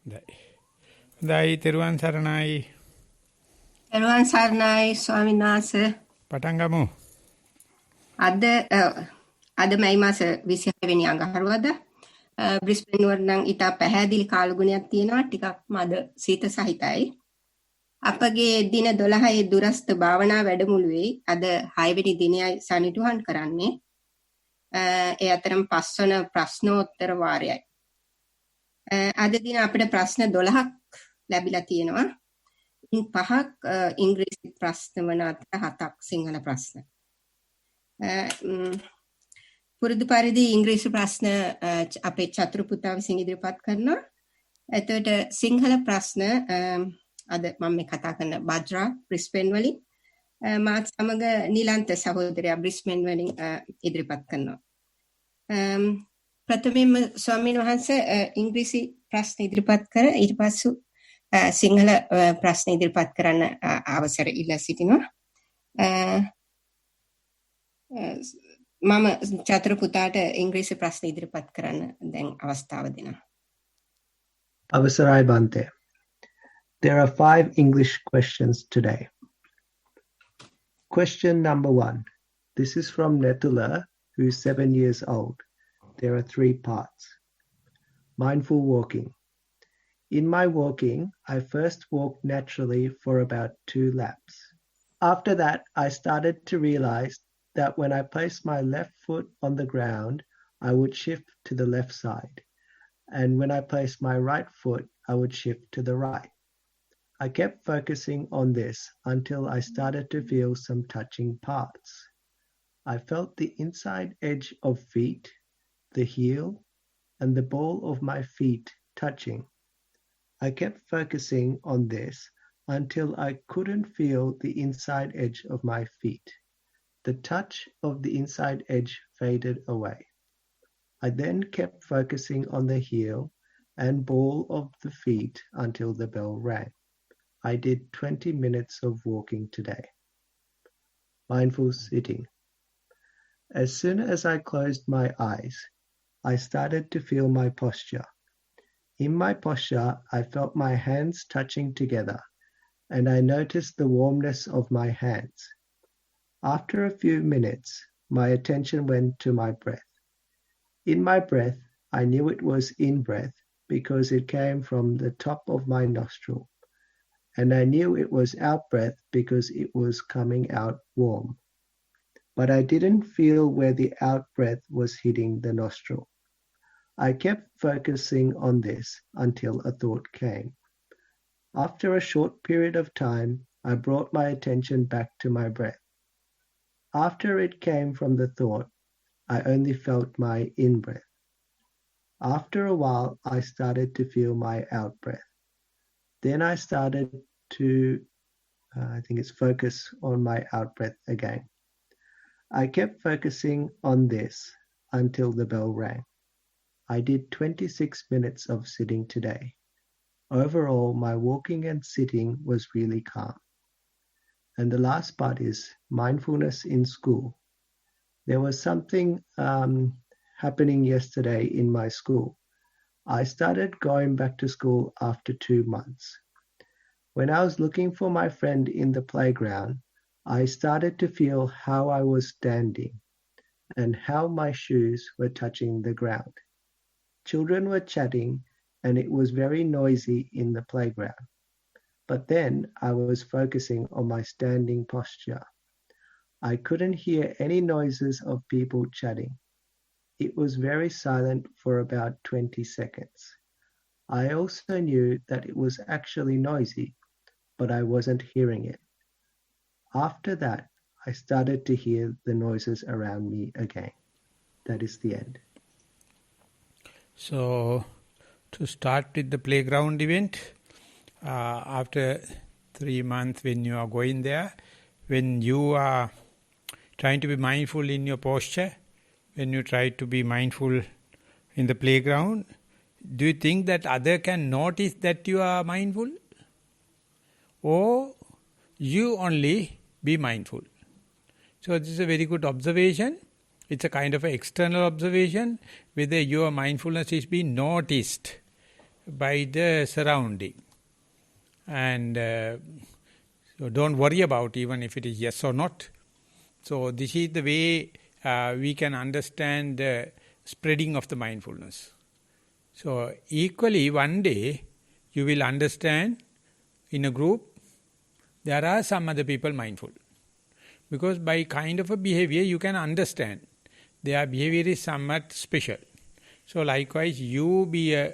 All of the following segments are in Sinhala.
දැයි තෙරුවන් සරණයි. තෙරුවන් සරණයි ස්වාමීන් වහන්සේ. පටන් ගමු. අද මැයි මාස 26 වෙනි අඟහරුවාදා බ්‍රිස්බේන් නුවර නම් ඉතා පැහැදිලි කාලගුණයක් තියෙනවා. ටිකක් මද සීත සහිතයි. අපගේ දින 12 දුරස්ත භාවනා වැඩමුළුවේ අද 6 වෙනි දිනයයි සනිටුහන් කරන්නේ. ඒ අතරම 5 වන ප්‍රශ්නෝත්තර වාරයයි. අද දින අපිට ප්‍රශ්න 12ක් ලැබිලා තියෙනවා. ඉන් 5ක් ඉංග්‍රීසි ප්‍රශ්න වන අතර 7ක් සිංහල ප්‍රශ්න. පුරුදු පරිදි ඉංග්‍රීසි ප්‍රශ්න අපේ චතුරු පුතා විසින් ඉදිරිපත් කරනවා. එතකොට සිංහල ප්‍රශ්න අද මම මේ කතා කරන බද්රා බ්‍රිස්බේන් වලින් මාත් සමග නිලන්ත සහෝදරයා බ්‍රිස්බේන් වලින් ඉදිරිපත් කරනවා. ප්‍රථමයෙන්ම ස්වාමීන් වහන්සේ ඉංග්‍රීසි ප්‍රශ්න ඉදිරිපත් කර ඊට පස්සෙ සිංහල ප්‍රශ්න ඉදිරිපත් කරන්න අවසර ඉල්ලා සිටිනවා. මම චතුර පුතාට ඉංග්‍රීසි ප්‍රශ්න ඉදිරිපත් කරන්න දැන් අවස්ථාව දෙනවා. Avasarai Bante. There are 5 English questions today. Question number 1. This is from Netula, who is 7 years old. There are 3 parts. Mindful walking. In my walking, I first walked naturally for about 2 laps. After that, I started to realize that when I placed my left foot on the ground, I would shift to the left side. And when I placed my right foot, I would shift to the right. I kept focusing on this until I started to feel some touching parts. I felt the inside edge of feet, the heel, and the ball of my feet touching. I kept focusing on this until I couldn't feel the inside edge of my feet. The touch of the inside edge faded away. I then kept focusing on the heel and ball of the feet until the bell rang. I did 20 minutes of walking today. Mindful sitting. As soon as I closed my eyes, I started to feel my posture. In my posture, I felt my hands touching together, and I noticed the warmness of my hands. After a few minutes, my attention went to my breath. In my breath, I knew it was in-breath because it came from the top of my nostril, and I knew it was out-breath because it was coming out warm. But I didn't feel where the out-breath was hitting the nostril. I kept focusing on this until a thought came. After a short period of time, I brought my attention back to my breath. After it came from the thought, I only felt my in-breath. After a while, I started to feel my out-breath. Then I started to, focus on my out-breath again. I kept focusing on this until the bell rang. I did 26 minutes of sitting today. Overall, my walking and sitting was really calm. And the last part is mindfulness in school. There was something happening yesterday in my school. I started going back to school after 2 months. When I was looking for my friend in the playground, I started to feel how I was standing and how my shoes were touching the ground. Children were chatting and it was very noisy in the playground. But then I was focusing on my standing posture. I couldn't hear any noises of people chatting. It was very silent for about 20 seconds. I also knew that it was actually noisy, but I wasn't hearing it. After that, I started to hear the noises around me again. That is the end. So, to start with the playground event, after 3 months when you are going there, when you are trying to be mindful in your posture, when you try to be mindful in the playground, do you think that other can notice that you are mindful? Or you only be mindful? So this is a very good observation. It's a kind of an external observation, whether your mindfulness is being noticed by the surrounding. And so don't worry about even if it is yes or not. So this is the way we can understand the spreading of the mindfulness. So equally one day you will understand in a group there are some other people mindful. Because by kind of a behavior you can understand their behavior is somewhat special. So likewise you be a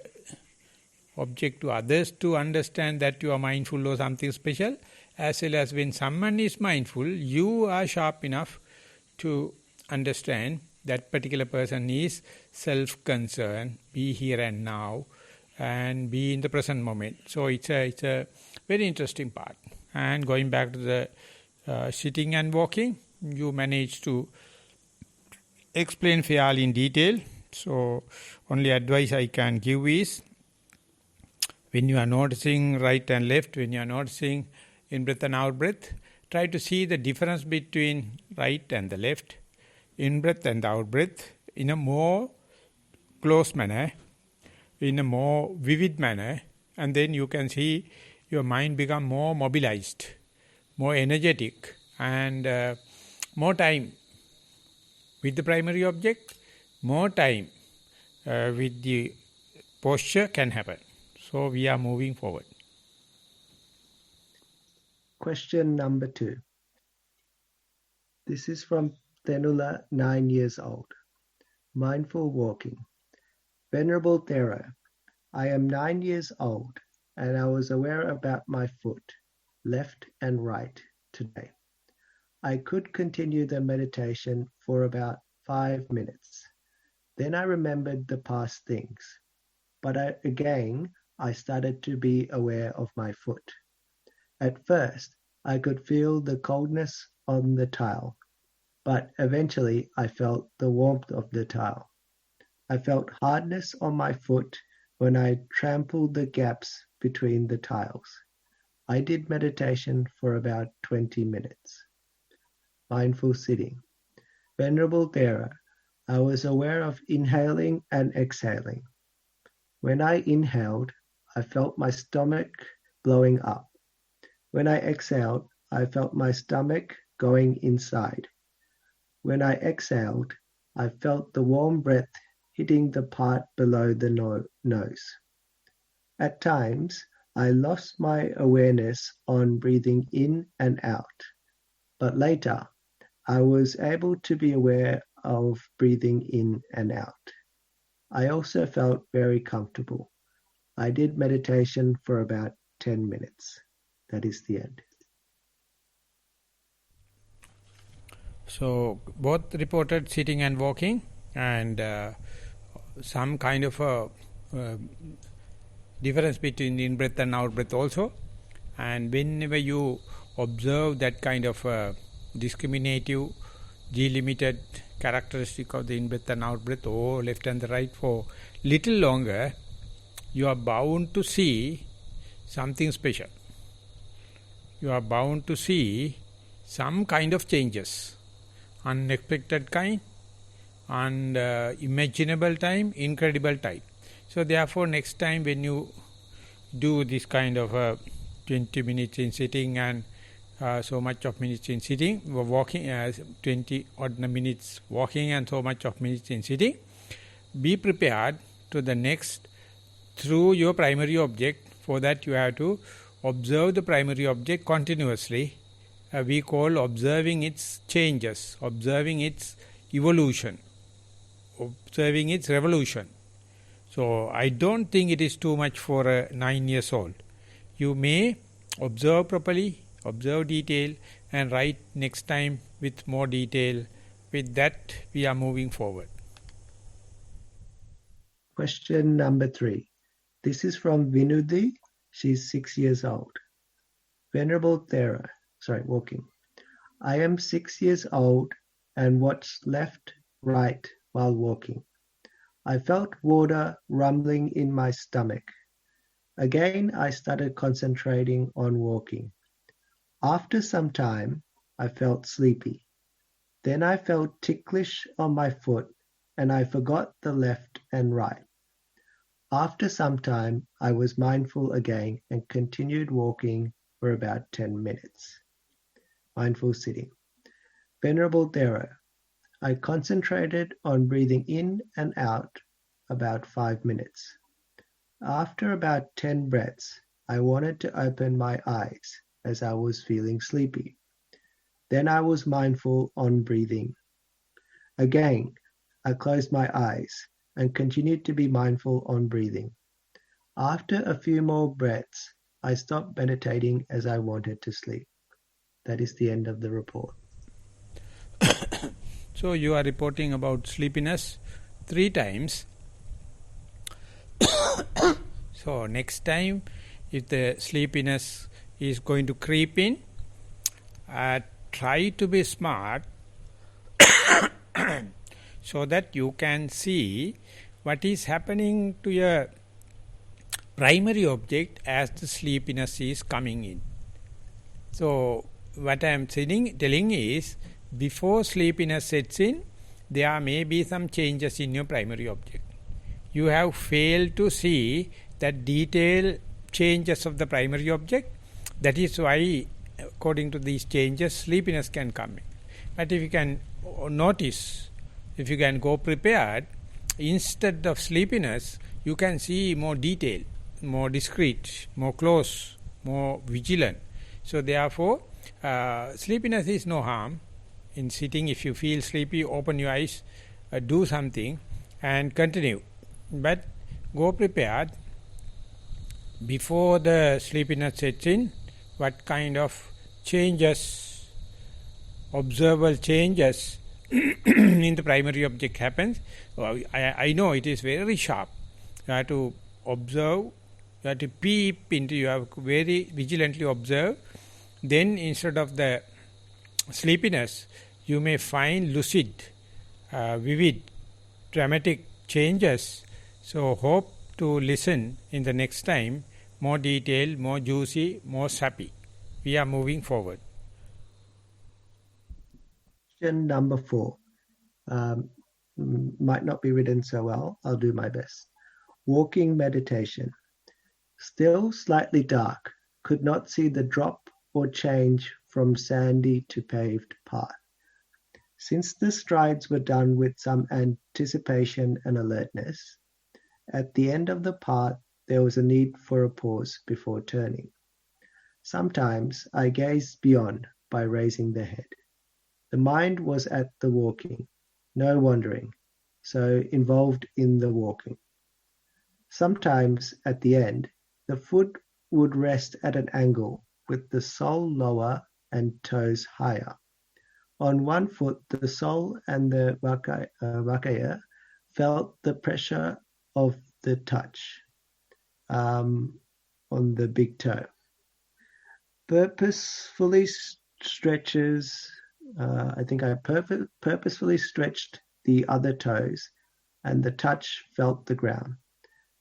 object to others to understand that you are mindful or something special, as well as when someone is mindful, you are sharp enough to understand that particular person is self-concerned, be here and now, and be in the present moment. So it's a very interesting part. And going back to the sitting and walking, you manage to explain fairly in detail. So only advice I can give is, when you are noticing right and left, when you are noticing in-breath and out-breath, try to see the difference between right and the left, in-breath and out-breath, in a more close manner, in a more vivid manner, and then you can see your mind become more mobilized, more energetic, and more time with the primary object, more time with the posture can happen. So we are moving forward. Question number 2. This is from Thenula, 9 years old. Mindful walking. Venerable Thera, I am 9 years old and I was aware about my foot, left and right, today. I could continue the meditation for about 5 minutes. Then I remembered the past things, but again I started to be aware of my foot. At first, I could feel the coldness on the tile, but eventually I felt the warmth of the tile. I felt hardness on my foot when I trampled the gaps between the tiles. I did meditation for about 20 minutes. Mindful sitting. Venerable Thera, I was aware of inhaling and exhaling. When I inhaled, I felt my stomach blowing up. When I exhaled, I felt my stomach going inside. When I exhaled, I felt the warm breath hitting the part below the nose. At times, I lost my awareness on breathing in and out, but later, I was able to be aware of breathing in and out. I also felt very comfortable. I did meditation for about 10 minutes. That is the end. So both reported sitting and walking, and some kind of a difference between in-breath and out-breath also. And whenever you observe that kind of discriminative, delimited characteristic of the in-breath and out-breath, or left and the right, for little longer, you are bound to see something special. You are bound to see some kind of changes, unexpected kind, unimaginable time, incredible time. So therefore, next time when you do this kind of 20 minutes in sitting and so much of minutes in sitting, walking, 20 odd minutes walking and so much of minutes in sitting, be prepared to the next through your primary object. For that you have to observe the primary object continuously. We call observing its changes, observing its evolution, observing its revolution. So I don't think it is too much for a 9 years old. You may observe properly, observe detail, and write next time with more detail. With that, we are moving forward. Question number 3. This is from Vinudi. She's 6 years old. Venerable Thera, walking. I am 6 years old and watch left, right while walking. I felt water rumbling in my stomach. Again, I started concentrating on walking. After some time, I felt sleepy. Then I felt ticklish on my foot and I forgot the left and right. After some time, I was mindful again and continued walking for about 10 minutes. Mindful sitting. Venerable Thera, I concentrated on breathing in and out about 5 minutes. After about 10 breaths, I wanted to open my eyes as I was feeling sleepy. Then I was mindful on breathing. Again, I closed my eyes and continued to be mindful on breathing. After a few more breaths, I stopped meditating as I wanted to sleep. That is the end of the report. So you are reporting about sleepiness 3 times. So next time, if the sleepiness is going to creep in, try to be smart so that you can see what is happening to your primary object as the sleepiness is coming in. So what I am telling is, before sleepiness sets in, there may be some changes in your primary object. You have failed to see that detailed changes of the primary object. That is why, according to these changes, sleepiness can come in. But if you can notice, if you can go prepared, instead of sleepiness, you can see more detail, more discreet, more close, more vigilant. So therefore, sleepiness is no harm. In sitting, if you feel sleepy, open your eyes, do something and continue. But go prepared before the sleepiness sets in, what kind of changes, observable changes in the primary object happens. I know it is very sharp. You have to observe, you have to peep into, you have to very vigilantly observe. Then instead of the sleepiness, you may find lucid, vivid, dramatic changes. So hope to listen in the next time, more detailed, more juicy, more sappy. We are moving forward. Question number 4. Might not be written so well. I'll do my best. Walking meditation. Still slightly dark. Could not see the drop or change from sandy to paved path. Since the strides were done with some anticipation and alertness, at the end of the path there was a need for a pause before turning. Sometimes I gazed beyond by raising the head. The mind was at the walking, no wandering, so involved in the walking. Sometimes at the end, the foot would rest at an angle with the sole lower and toes higher. On one foot, the sole and the vakaya felt the pressure of the touch on the big toe. Purposefully stretches, I think I purposefully stretched the other toes and the touch felt the ground.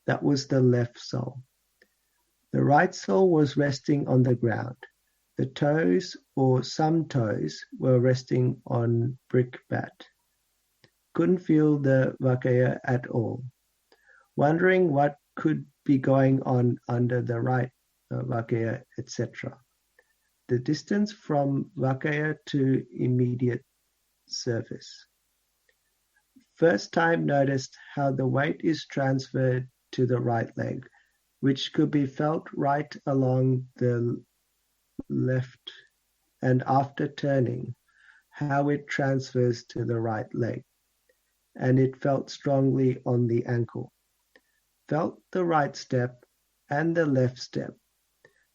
That was the left sole. The right sole was resting on the ground. The toes or some toes were resting on brick bat. Couldn't feel the vakaya at all. Wondering what could be going on under the right vakaya, etc. The distance from vakaya to immediate surface. First time noticed how the weight is transferred to the right leg, which could be felt right along the left, and after turning, how it transfers to the right leg, and it felt strongly on the ankle. Felt the right step and the left step.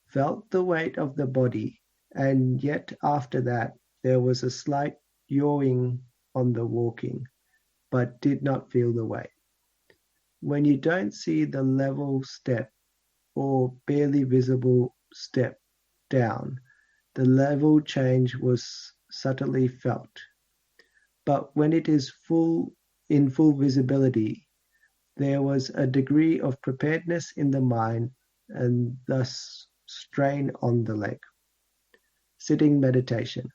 Felt the weight of the body, and yet after that there was a slight yawing on the walking, but did not feel the weight. When you don't see the level step or barely visible step down, the level change was subtly felt. But when it is in full visibility, there was a degree of preparedness in the mind and thus strain on the leg. Sitting meditation.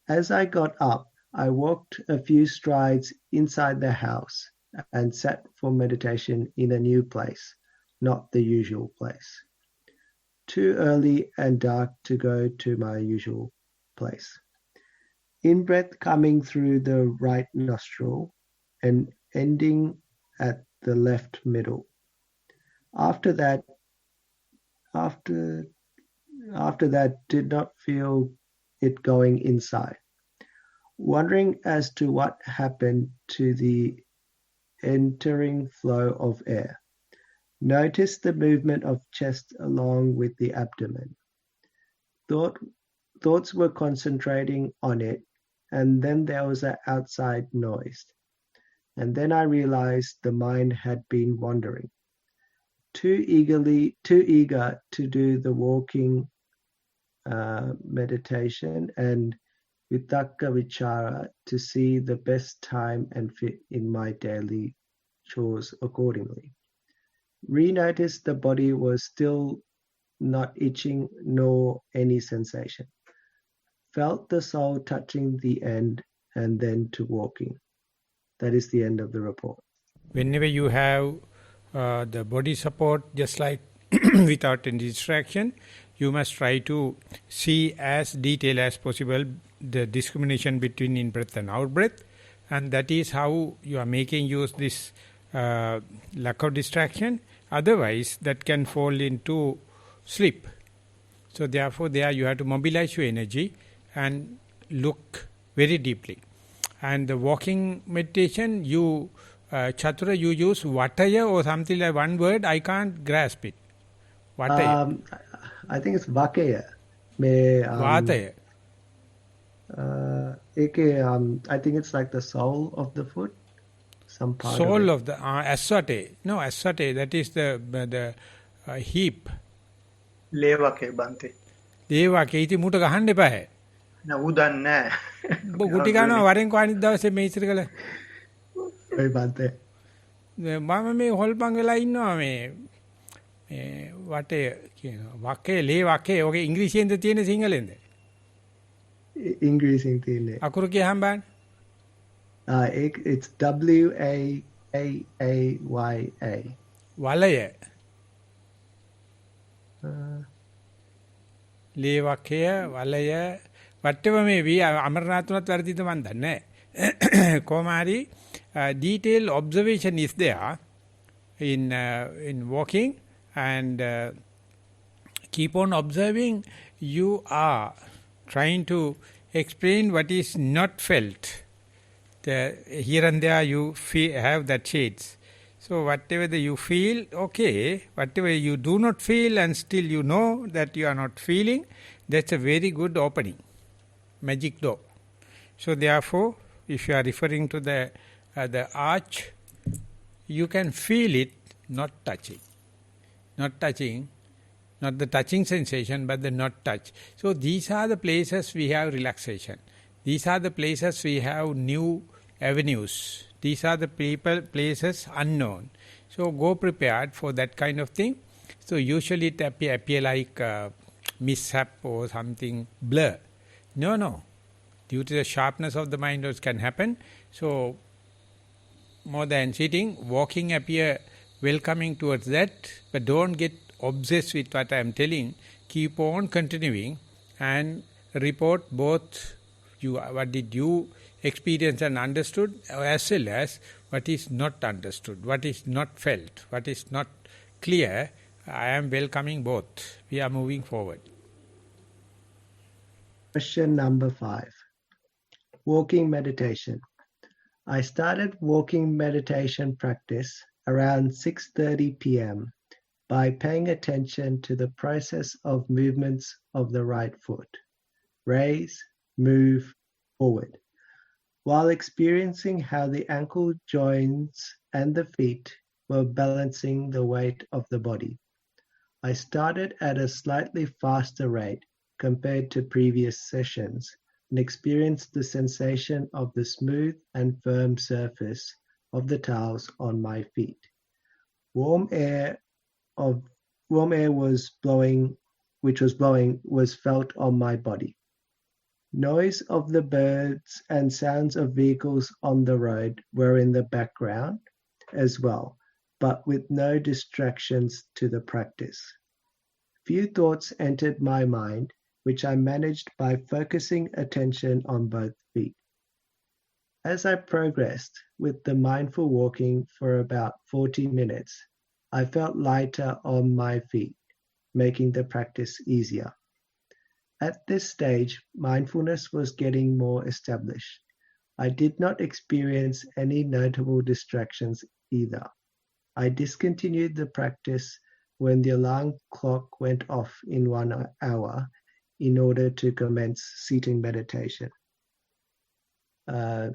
As I got up, I walked a few strides inside the house and sat for meditation in a new place, not the usual place. Too early and dark to go to my usual place. In-breath coming through the right nostril and ending at the left middle. After that, did not feel it going inside. Wondering as to what happened to the entering flow of air. Notice the movement of chest along with the abdomen. Thoughts were concentrating on it, and then there was an outside noise. And then I realized the mind had been wandering. Too eager to do the walking meditation and Vitakka Vichara to see the best time and fit in my daily chores accordingly. Re-noticed the body was still not itching nor any sensation. Felt the soul touching the end and then to walking. That is the end of the report. Whenever you have the body support, just like without any distraction, you must try to see as detailed as possible the discrimination between in-breath and out-breath, and that is how you are making use this lack of distraction. Otherwise, that can fall into sleep. So therefore, there you have to mobilize your energy and look very deeply. And the walking meditation, you Chatura, you use Vataya or something like one word, I can't grasp it. Vataya. I think it's Vakaya. Vataya. I think it's like the sole of the foot. Some part Sole of of the asate. No, asate, that is the hip. ලේවකේ බන්තේ ඒ වගේ ඉතින් මුට ගහන්න එපා හැ. නෑ ඌ දන්නේ ඔබ ගුටි ගන්නවා වරෙන් කොහොනිද දවසේ මේ ඉතිරි කළ. ඔය බන්තේ. මම මේ හොල්පන් වෙලා ඉන්නවා මේ වටේ කියනවා. වකේ ලේ වකේ. ඔගේ ඉංග්‍රීසියෙන්ද තියෙන සිංහලෙන්ද? ඉංග්‍රීසියෙන් තියෙන්නේ. අකුරු කියහම බලන්න. It's WAAAYA. වලය. ලේ වකය වලය whatever may be අමරනාතුණත් වැරදිද මන් දන්නේ නැහැ. කොහොම හරි detailed observation is there in walking and keep on observing. You are trying to explain what is not felt. Here and there you have that shades. So whatever you feel, okay. Whatever you do not feel and still you know that you are not feeling, that's a very good opening. Magic door. So therefore, if you are referring to the arch, you can feel it, not touching. Not touching, not the touching sensation, but the not touch. So these are the places we have relaxation. These are the places we have new avenues. These are the places unknown. So go prepared for that kind of thing. So usually it appear like mishap or something blur. No. Due to the sharpness of the mind, it can happen. So more than sitting, walking appear welcoming towards that, but don't get obsessed with what I am telling. Keep on continuing and report both what did you experience and understood, as well as what is not understood, what is not felt, what is not clear. I am welcoming both. We are moving forward. Question number 5. Walking meditation. I started walking meditation practice around 6:30 p.m. by paying attention to the process of movements of the right foot. Raise, move, forward. While experiencing how the ankle joints and the feet were balancing the weight of the body. I started at a slightly faster rate compared to previous sessions and experienced the sensation of the smooth and firm surface of the tiles on my feet. Warm air was blowing was felt on my body. Noise of the birds and sounds of vehicles on the road were in the background, as well, but with no distractions to the practice. Few thoughts entered my mind, which I managed by focusing attention on both feet. As I progressed with the mindful walking for about 40 minutes, I felt lighter on my feet, making the practice easier. At this stage, mindfulness was getting more established. I did not experience any notable distractions either. I discontinued the practice when the alarm clock went off in 1 hour in order to commence sitting meditation,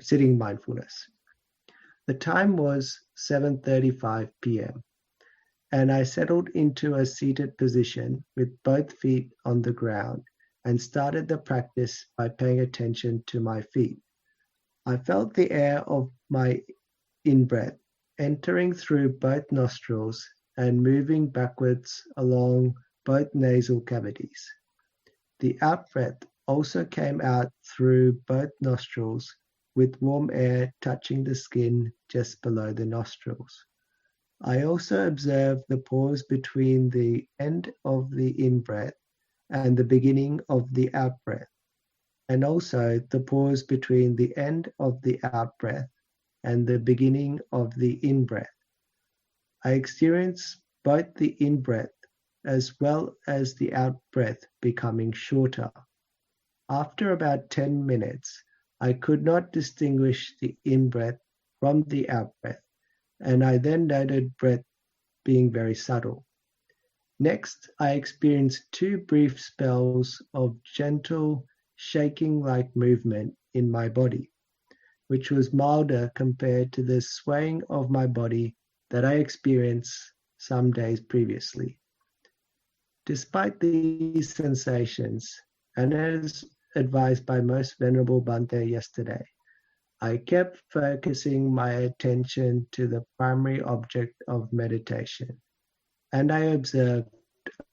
sitting mindfulness. The time was 7:35 p.m. and I settled into a seated position with both feet on the ground and started the practice by paying attention to my feet. I felt the air of my in-breath entering through both nostrils and moving backwards along both nasal cavities. The out-breath also came out through both nostrils with warm air touching the skin just below the nostrils. I also observed the pause between the end of the in-breath and the beginning of the out-breath, and also the pause between the end of the out-breath and the beginning of the in-breath. I experienced both the in-breath as well as the out-breath becoming shorter. After about 10 minutes, I could not distinguish the in-breath from the out-breath, and I then noted breath being very subtle. Next, I experienced 2 brief spells of gentle, shaking-like movement in my body, which was milder compared to the swaying of my body that I experienced some days previously. Despite these sensations, and as advised by Most Venerable Bhante yesterday, I kept focusing my attention to the primary object of meditation, and I observed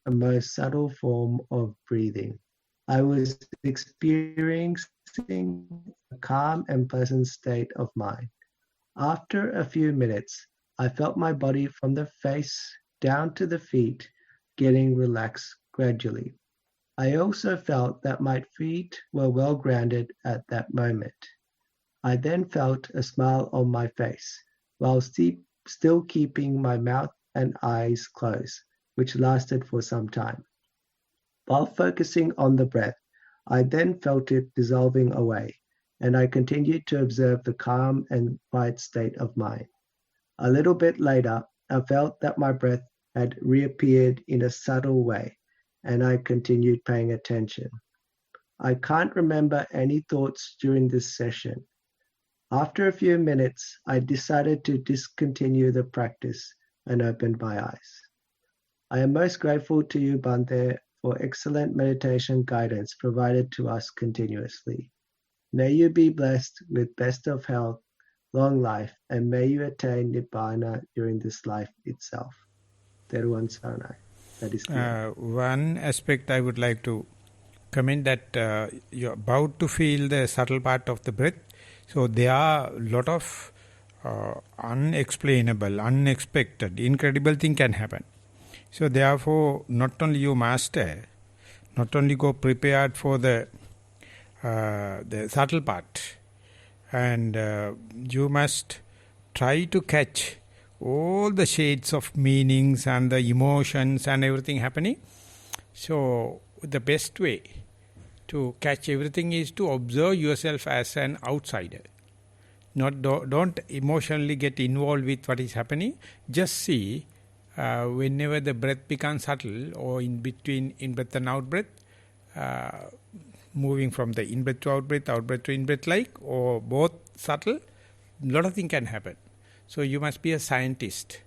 a most subtle form of breathing. I was experiencing a calm and pleasant state of mind. After a few minutes, I felt my body from the face down to the feet getting relaxed gradually. I also felt that my feet were well grounded at that moment. I then felt a smile on my face, while still keeping my mouth and eyes closed, which lasted for some time. While focusing on the breath, I then felt it dissolving away, and I continued to observe the calm and quiet state of mind. A little bit later, I felt that my breath had reappeared in a subtle way, and I continued paying attention. I can't remember any thoughts during this session. After a few minutes, I decided to discontinue the practice and opened my eyes. I am most grateful to you, Bhante, for excellent meditation guidance provided to us continuously. May you be blessed with best of health, long life, and may you attain Nibbana during this life itself. Teruvan Saranai. That is clear. One aspect I would like to comment that you're about to feel the subtle part of the breath. So there are a lot of unexplainable, unexpected, incredible thing can happen. So therefore, not only you master, not only go prepared for the subtle part, and you must try to catch all the shades of meanings and the emotions and everything happening. So the best way to catch everything is to observe yourself as an outsider. Don't emotionally get involved with what is happening. Just see whenever the breath becomes subtle, or in between in-breath and out-breath, moving from the in-breath to out-breath to in-breath like, or both subtle, a lot of things can happen. So you must be a scientist.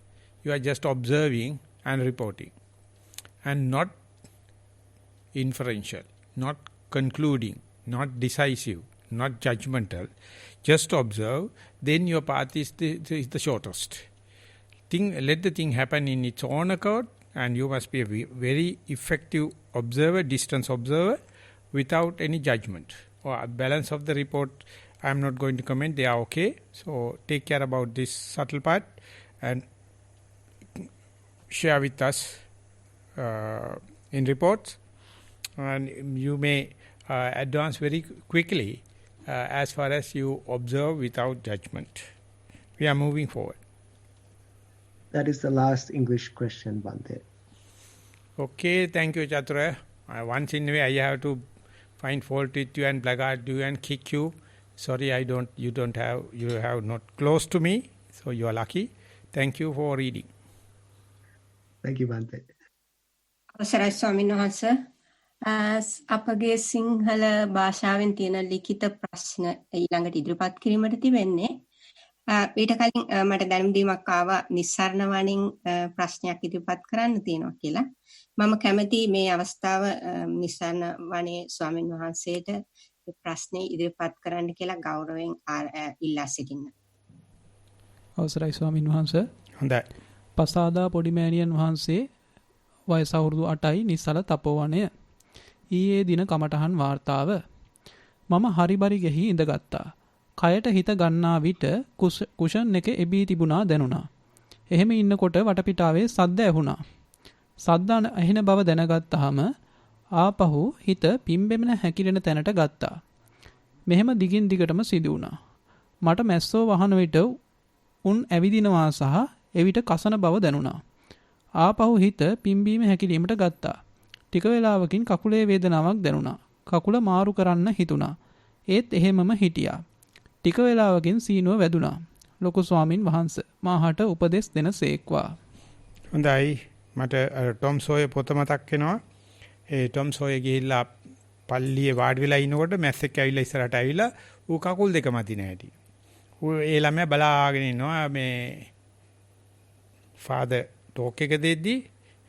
You are just observing and reporting, and not inferential, not concluding, not decisive, not judgmental. Just observe, then your path is the shortest. Let the thing happen in its own accord, and you must be a very effective observer, distance observer, without any judgment. Or balance of the report, I am not going to comment, they are okay. So take care about this subtle part, and share with us in reports, and you may advance very quickly as far as you observe without judgment. We are moving forward. That is the last English question, Bhante. Okay, thank you, Chatura. Once in a way, I have to find fault with you and blackguard you and kick you. Sorry, you have not close to me, so you are lucky. Thank you for reading. Thank you, Bhante. අවසරයි ස්වාමීන් වහන්සේ. අපගේ සිංහල භාෂාවෙන් තියෙන ලිඛිත ප්‍රශ්න ඊළඟට ඉදිරිපත් කිරීමට තිබෙන්නේ. ඊට කලින් මට දැනුම් දීමක් ආවා නිස්සාරණ වණින් ප්‍රශ්නයක් ඉදිරිපත් කරන්න තියෙනවා කියලා. මම කැමති මේ අවස්ථාව නිස්සාරණ වණේ ස්වාමීන් වහන්සේට මේ ප්‍රශ්නේ ඉදිරිපත් කරන්න කියලා ගෞරවයෙන් ඉල්ලා සිටින්න. අවසරයි ස්වාමීන් වහන්සේ. හොඳයි. පසාදා පොඩිමෑණියන් වහන්සේ වයස අවුරුදු 8යි නිස්සල තපෝවනය. ඊයේ දින කමටහන් වාර්තාව. මම හරිබරි ගෙහි ඉඳගත්තා. කයට හිත ගන්නා විට කුෂන් එකේ එබී තිබුණා දැනුණා. එහෙම ඉන්නකොට වටපිටාවේ සද්ද ඇහුණා. සද්ද ඇහෙන බව දැනගත්තාම ආපහු හිත පිම්බෙමන හැකිලෙන තැනට ගත්තා. මෙහෙම දිගින් දිගටම සිදු වුණා. මට මැස්සෝ වහන විට උන් ඇවිදිනවා සහ එවිට කසන බව දැනුණා. ආපහු හිත පිම්බීම හැකිලීමට ගත්තා. ටික වේලාවකින් කකුලේ වේදනාවක් දැනුණා. කකුල මාරු කරන්න හිතුණා. ඒත් එහෙමම හිටියා. ටික වේලාවකින් සීනුව වැදුනා. ලොකු ස්වාමින් වහන්සේ මාහට උපදෙස් දෙනසේක්වා. හොඳයි. මට ටොම් සෝයේ පොත මතක් වෙනවා. ඒ ටොම් සෝයේ ගිහිල්ලා පල්ලියේ වාඩි වෙලා ඉනකොට මැස්සෙක් ඇවිල්ලා ඉස්සරහට ඇවිල්ලා ඌ කකුල් දෙක මතින හැටි. ඌ ඒ ළමයා බලාගෙන ඉන්නවා මේ ෆාදර් ටෝක් එක දෙද්දි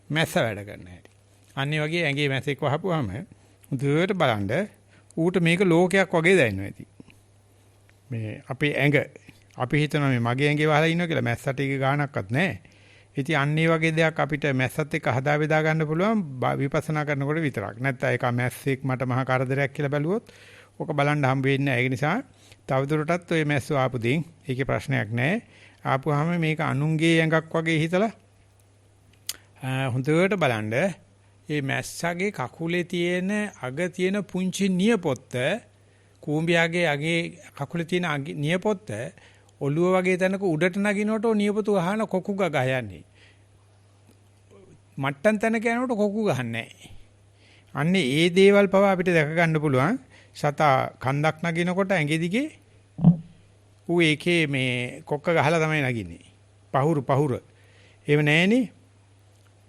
මැස්ස වැඩ කරන හැටි. අනිත් වගේ ඇඟේ මැස්සෙක් වහපුවාම උදේට බලන්න ඌට මේක ලෝකයක් වගේ දැනෙනවා ඇති. මේ අපේ ඇඟ අපි හිතනවා මේ මගේ ඇඟේ වහලා ඉන්නවා කියලා මැස්සට ඒක ගාණක්වත් නැහැ. ඉතින් අන්න ඒ වගේ දෙයක් අපිට මැස්සත් එක්ක හදා බෙදා ගන්න පුළුවන් විපස්සනා කරනකොට විතරක්. නැත්නම් ඒක මැස්සෙක් මට මහා කරදරයක් කියලා බැලුවොත් ඕක බලන්න හම්බ වෙන්නේ නැහැ. ඒ නිසා තවදුරටත් ඔය මැස්සෝ ආපු දෙයින් ඒකේ ප්‍රශ්නයක් නැහැ. ආපුවාම මේක අනුන්ගේ ඇඟක් වගේ හිතලා හොඳට බලන්න මේ මැස්සගේ කකුලේ තියෙන අග තියෙන පුංචි නියපොත්ත කූඹියාගේ අගේ කකුලේ තියෙන නියපොත්ත ඔළුව වගේ තැනක උඩට නගිනකොට නියපොතු ගහන කොකු ගහ යන්නේ. මට්ටම් තැනක යනකොට කොකු ගහන්නේ නැහැ. අන්නේ ඒ දේවල් පවා අපිට දැක ගන්න පුළුවන්. සතා කන්දක් නගිනකොට ඇඟේ දිගේ ඌ ඒකේ මේ කොක්ක ගහලා තමයි නගින්නේ. පහුරු. ඒව නැහෙනේ.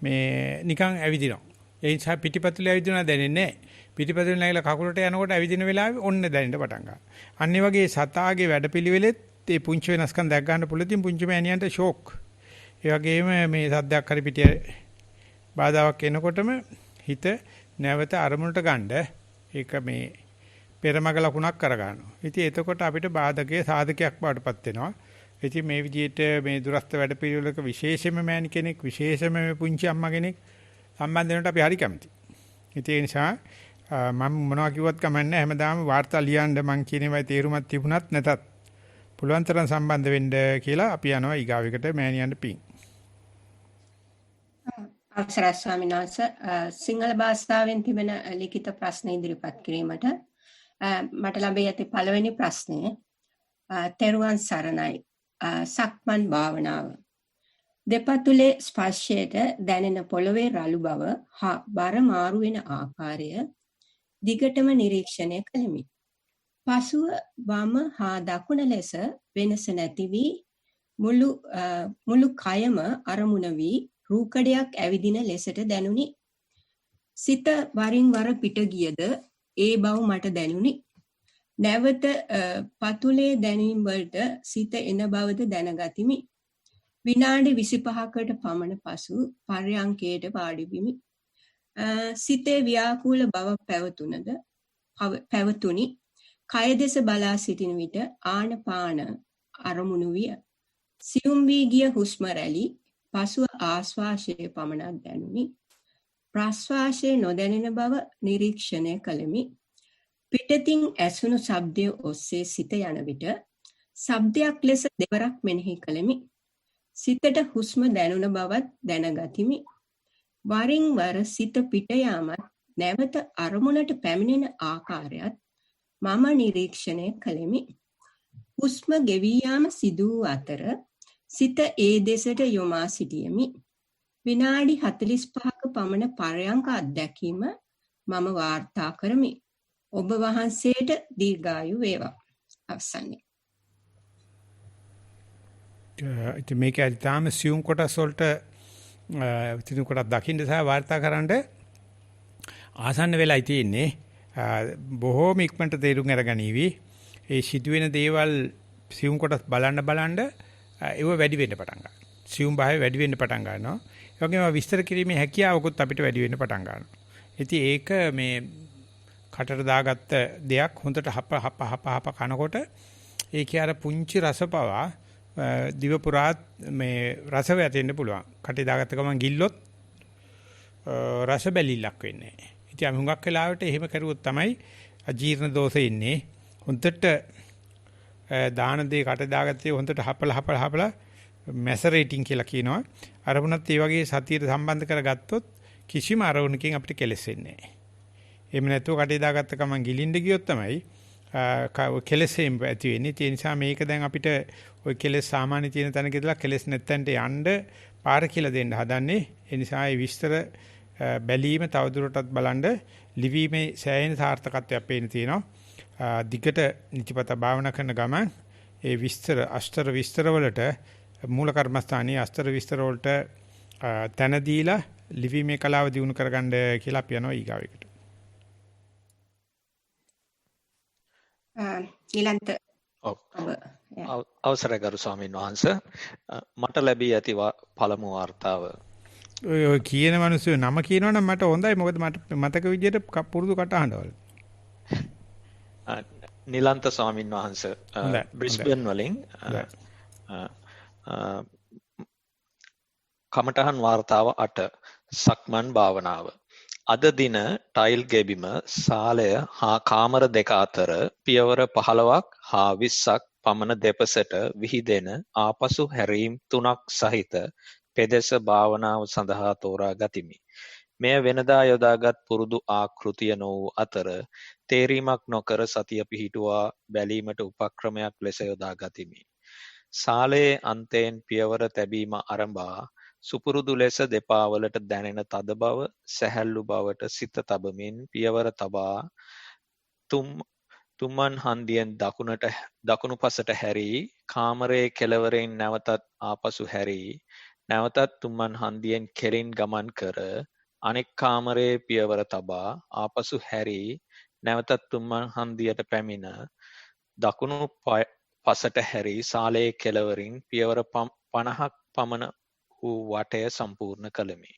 මේ නිකන් ඇවිදිනවා. ඒ නිසා පිටිපතුලේ ඇවිදිනවා දැනෙන්නේ නැහැ. පිටිපතුලේ නැගලා කකුලට යනකොට ඇවිදින වෙලාවේ ඔන්න දැනෙන්න පටන් ගන්නවා. අන්න ඒ වගේ සතාගේ වැඩපිළිවෙලෙත් ඒ පුංචි වෙනස්කම් දැක් ගන්න පුළුවන් පුංචි මෑණියන්ට ෂෝක්. ඒ වගේම මේ සද්දයක් හරි පිටිය බාධාවක් එනකොටම හිත නැවත අරමුණට ගන්න ඒක මේ පෙරමග ලකුණක් කරගන්නවා. ඉතින් එතකොට අපිට බාධකයේ සාධකයක් බවටපත් වෙනවා. ඉතින් මේ විදිහට මේ දුරස්ත වැඩපිළිවෙලක විශේෂයෙන්ම මෑණි කෙනෙක් විශේෂයෙන්ම මේ පුංචි අම්මා කෙනෙක් සම්බන්ධ වෙනට අපි හරි කැමතියි. ඉතින් ඒ නිසා මම මොනවා කිව්වත් කමන්නේ හැමදාම වාර්තා ලියන්න මං කියන ඒවායි තේරුමක් තිබුණත් නැතත් පුළුවන් තරම් සම්බන්ධ වෙන්න කියලා අපි යනවා ඊගාවෙකට මෑණියන්ට පිං. අවසරයි ස්වාමීන් වහන්සේ සිංහල භාෂාවෙන් තිබෙන ලිඛිත ප්‍රශ්න ඉදිරිපත් කිරීමට මට ලැබී ඇති පළවෙනි ප්‍රශ්නය තෙරුවන් සරණයි සක්මන් භාවනාව දෙපතුලේ ස්පර්ශයට දැනෙන පොළවේ රළු බව හා බර මාරු වෙන ආකාරය දිගටම නිරීක්ෂණය කළෙමි. පසුව වම හා දකුණ ලෙස වෙනස නැති වී මුළු කයම අරමුණ වී රූකඩයක් ඇවිදින ලෙසට දැනුනි. සිත වරින් වර පිට ගියද ඒ බව මට දැනුනි. නැවත පතුලේ දැනීම් වලට සිත එන බවද දැනගතිමි. විනාඩි 25කට පමණ පසු පර්යංකයට වාඩි වෙමි. සිතේ ව්‍යාකූල බව පැවතුනි. කය දෙස බලා සිටින විට ආනපාන අරමුණු විය. සියුම් වී ගිය හුස්ම රැලි පසුව ආශ්වාසයේ පමණක් දැනුනි. ප්‍රශ්වාසයේ නොදැනෙන බව නිරීක්ෂණය කළෙමි. පිටතින් ඇසුණු ශබ්දය ඔස්සේ සිත යන විට ශබ්දයක් ලෙස දෙවරක් මෙනෙහි කළෙමි. සිතට හුස්ම දැනුන බවත් දැනගතිමි. වරින් වර සිත පිට යාමත් නැවත අරමුණට පැමිණෙන ආකාරයත් මම නිරීක්ෂණය කළෙමි. හුස්ම ගෙවී යාම සිදු වූ අතර සිත ඒ දෙසට යොමා සිටියෙමි. විනාඩි 45ක පමණ පරයන්ක අත්දැකීම මම වාර්තා කරමි. ඔබ වහන්සේට දීර්ඝායු වේවා. අවසන්යි. ඉතින් මේක ඇත්තටම සියුම් කොටස් වලට තිනු කොටස් දකින්න සහ වාර්තා කරන්න ආසන්න වෙලායි තියෙන්නේ. බොහෝම ඉක්මනට තේරුම් අරගනීවි. ඒ සිදුවෙන දේවල් සියුම් කොටස් බලන්න ඒව වැඩි වෙන්න පටන් ගන්නවා. සියුම් භාවය වැඩි වෙන්න පටන් ගන්නවා. ඒ වගේම විස්තර කිරීමේ හැකියාවකුත් අපිට වැඩි වෙන්න පටන් ගන්නවා. ඉතින් ඒක මේ කටට දාගත්ත දෙයක් හොඳට හප කනකොට ඒකේ අර පුංචි රසපවා දිව පුරාත් මේ රස වැටෙන්න පුළුවන්. කටේ දාගත්ත ගමන් ගිල්ලොත් රස බැලිල්ලක් වෙන්නේ නැහැ. ඉතින් අපි හුඟක් වෙලාවට එහෙම කරුවොත් තමයි අජීර්ණ දෝෂ ඉන්නේ. හොඳට දාන දේ කට දාගත්තේ හොඳට හපලා මැසරේටින් කියලා කියනවා. අරමුණත් ඒ වගේ සතියට සම්බන්ධ කරගත්තොත් කිසිම අරමුණකින් අපිට කෙලෙස් වෙන්නේ නැහැ. එහෙම නැතුව කටේ දාගත්ත ගමන් ගිලින්න ගියොත් තමයි කෙලෙසෙම් ඇති වෙන්නේ. ඒ නිසා මේක දැන් අපිට ওই කෙලෙස් සාමාන්‍ය තියෙන තැනක ඉඳලා කෙලෙස් නැත්තන්ට යන්න පාර කියලා දෙන්න හදන්නේ. ඒ නිසා මේ විස්තර බැලීම තවදුරටත් බලන්න ලිවීමේ සෑහෙන සාර්ථකත්වයක් පේන තියෙනවා. දිගට නිතිපත භාවනා කරන ගමන් ඒ විස්තර අස්තර විස්තර වලට මූල කර්මස්ථානයේ අස්තර විස්තර වලට තන දීලා ලිවීමේ කලාව දිනු කරගන්න කියලා අපි යනවා ඊගාවෙකට. ඊළඟට අවසරයි ගරු ස්වාමීන් වහන්සේ මට ලැබී ඇති පළමු වාර්තාව ඔය කියන මිනිස්සු නම කියනවනම් මට හොඳයි මොකද මට මතක විදියට පුරුදු කටහඬවල නිලන්ත ස්වාමීන් වහන්සේ බ්‍රිස්බන් වලින් කමඨහන් වාර්තාව 8 සක්මන් භාවනාව අද දින ටයිල් ගෙබිම සාලය හා කාමර දෙක අතර පියවර 15ක් හා 20ක් පමණ දෙපසට විහිදෙන ආපසු හැරීම් 3ක් සහිත පෙදෙස භාවනාව සඳහා තෝරා ගතිමි. මෙය වෙනදා යොදාගත් පුරුදු ආකෘතිය නො වූ අතර තේරීමක් නොකර සතිය පිහිටුවා බැලීමට උපක්‍රමයක් ලෙස යොදා ගතිමි. සාලයේ අන්තයෙන් පියවර තැබීම ආරම්භා සුපුරුදු ලෙස දෙපා වලට දැනෙන තද බව සැහැල්ලු බවට සිත තබමින් පියවර තබා තුම්මන් හන්දියෙන් දකුණු පසට හැරී කාමරයේ කෙළවරෙන් නැවතත් ආපසු හැරී නැවතත් තුම්මන් හන්දියෙන් කෙලින් ගමන් කර අනෙක් කාමරයේ පියවර තබා ආපසු හැරී නැවතත් තුම්මන් හන්දියට පැමිණ දකුණු පසට හැරී සාලයේ කෙළවරින් පියවර 50ක් පමණ වූ වටය සම්පූර්ණ කළෙමි.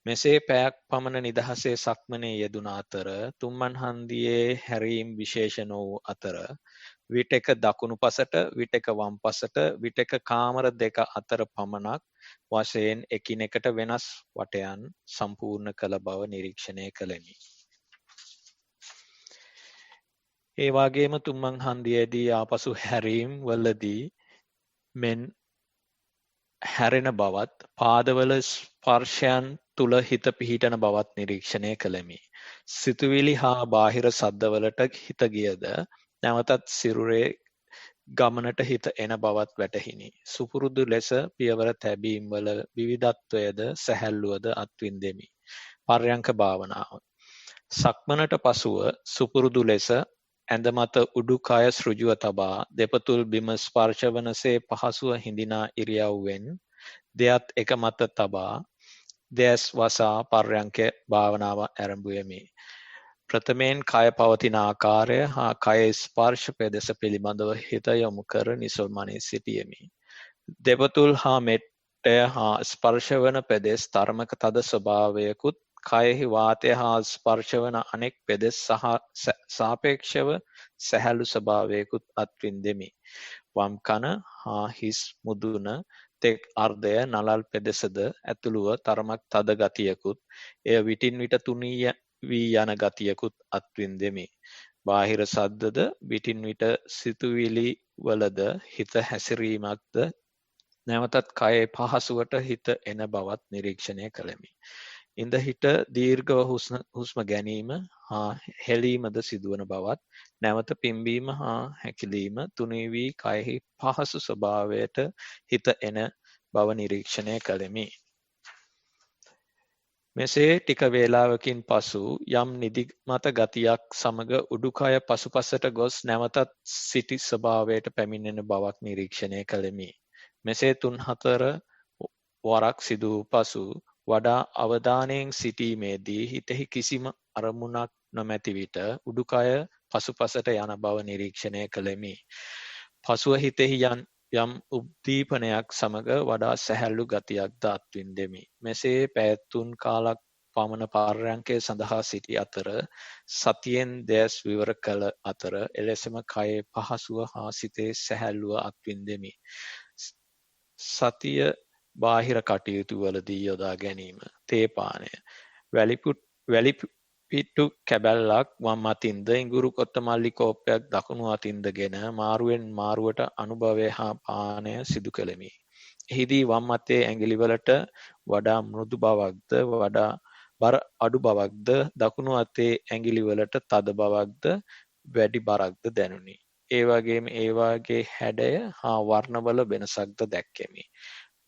මෙසේ පැයක් පමණ නිදහසේ සක්මනේ යෙදුන අතර තුම්මන් හන්දියේ හැරීම් විශේෂ වූ අතර විටක දකුණු පසට විටක වම් පසට විටක කාමර දෙක අතර පමණක් වශයෙන් එකිනෙකට වෙනස් වටයන් සම්පූර්ණ කළ බව නිරීක්ෂණය කළෙමි. ඒ වගේම තුම්මන් හන්දියේදී ආපසු හැරීම් වලදී මෙන් හැරෙන බවත් පාදවල ස්පර්ශයන් තුල හිත පිහිටන බවත් නිරීක්ෂණය කළෙමි. සිතුවිලි හා බාහිර සද්දවලට හිත ගියද නැවතත් සිරුරේ ගමනට හිත එන බවත් වැටහිණි. සුපුරුදු ලෙස පියවර තැබීම් වල විවිධත්වයද සැහැල්ලුවද අත්විඳෙමි. පර්යංක භාවනාව. සක්මනට පසුව සුපුරුදු ලෙස ඇඳ මත උඩුකය සෘජුව තබා දෙපතුල් බිම ස්පර්ශවනසේ පහසුව හිඳිනා ඉරියව්වෙන් දෙයත් එක මත තබා දෙස් වසා පර්යංක භාවනාව ආරම්භුවෙමි. ප්‍රථමයෙන් කය පවතින ආකාරය හා කය ස්පර්ශ පෙදෙස පිළිබඳව හිත යොමු කර නිසල්මනේ සිටියෙමි. දෙපතුල් හා මෙට්ටය හා ස්පර්ශවන පෙදෙස් තරමක තද ස්වභාවයකුත් කයෙහි වාතය හා ස්පර්ශවන අනෙක් පෙදෙස් සහ සාපේක්ෂව සැහැල්ලු ස්වභාවයකුත් අත්විඳෙමි. වම් කන හා හිස් මුදුන තෙක් අර්ධය නලල් පෙදෙසද ඇතුළුව තරමක් තද ගතියකුත් එය විටින් විට තුනී වී යන ගතියකුත් අත්විඳෙමි. බාහිර සද්දද විටින් විට සිතුවිලි වලද හිත හැසිරීමක්ද නැවතත් කයේ පහසුවට හිත එන බවත් නිරීක්ෂණය කළෙමි. ඉඳ හිට දීර්ඝව හුස්ම ගැනීම හා හෙලීමද සිදුවන බවත් නැවත පිම්බීම හා හැකිලීම තුනී වී කයෙහි පහසු ස්වභාවයට හිත එන බව නිරීක්ෂණය කළෙමි. මෙසේ ටික වේලාවකින් පසු යම් නිදිමත ගතියක් සමග උඩුකය පසුපසට ගොස් නැවතත් සිටි ස්වභාවයට පැමිණෙන බවක් නිරීක්ෂණය කළෙමි. මෙසේ 3-4 වරක් සිදු වූ පසු වඩා අවධානයෙන් සිටීමේදී හිතෙහි කිසිම අරමුණක් නොමැති විට උඩුකය පසුපසට යන බව නිරීක්ෂණය කළෙමි. පසුව හිතෙහි යම් උද්දීපනයක් සමග වඩා සැහැල්ලු ගතියක්ද අත්විඳෙමි. මෙසේ පැය 3 කාලක් පමණ පර්යංකය සඳහා සිටි අතර සතියෙන් දැස් විවර කළ අතර එලෙසම කයේ පහසුව හා සිතේ සැහැල්ලුව අත්විඳෙමි. සතිය බාහිර කටයුතු වලදී යොදා ගැනීම. තේ පානය. වැලිපිට්ටු කැබැල්ලක් වම් අතින්ද ඉඟුරු කොත්තමල්ලි කෝප්පයක් දකුණු අතින්දගෙන මාරුවෙන් මාරුවට අනුභවය හා පානය සිදු කළෙමි. එහිදී වම් අතේ ඇඟිලිවලට වඩා මෘදු බවක්ද වඩා බර අඩු බවක්ද දකුණු අතේ ඇඟිලිවලට තද බවක්ද වැඩි බරක්ද දැනුනි. ඒ වගේම ඒ වාගේ හැඩය හා වර්ණවල වෙනසක්ද දැක්කෙමි.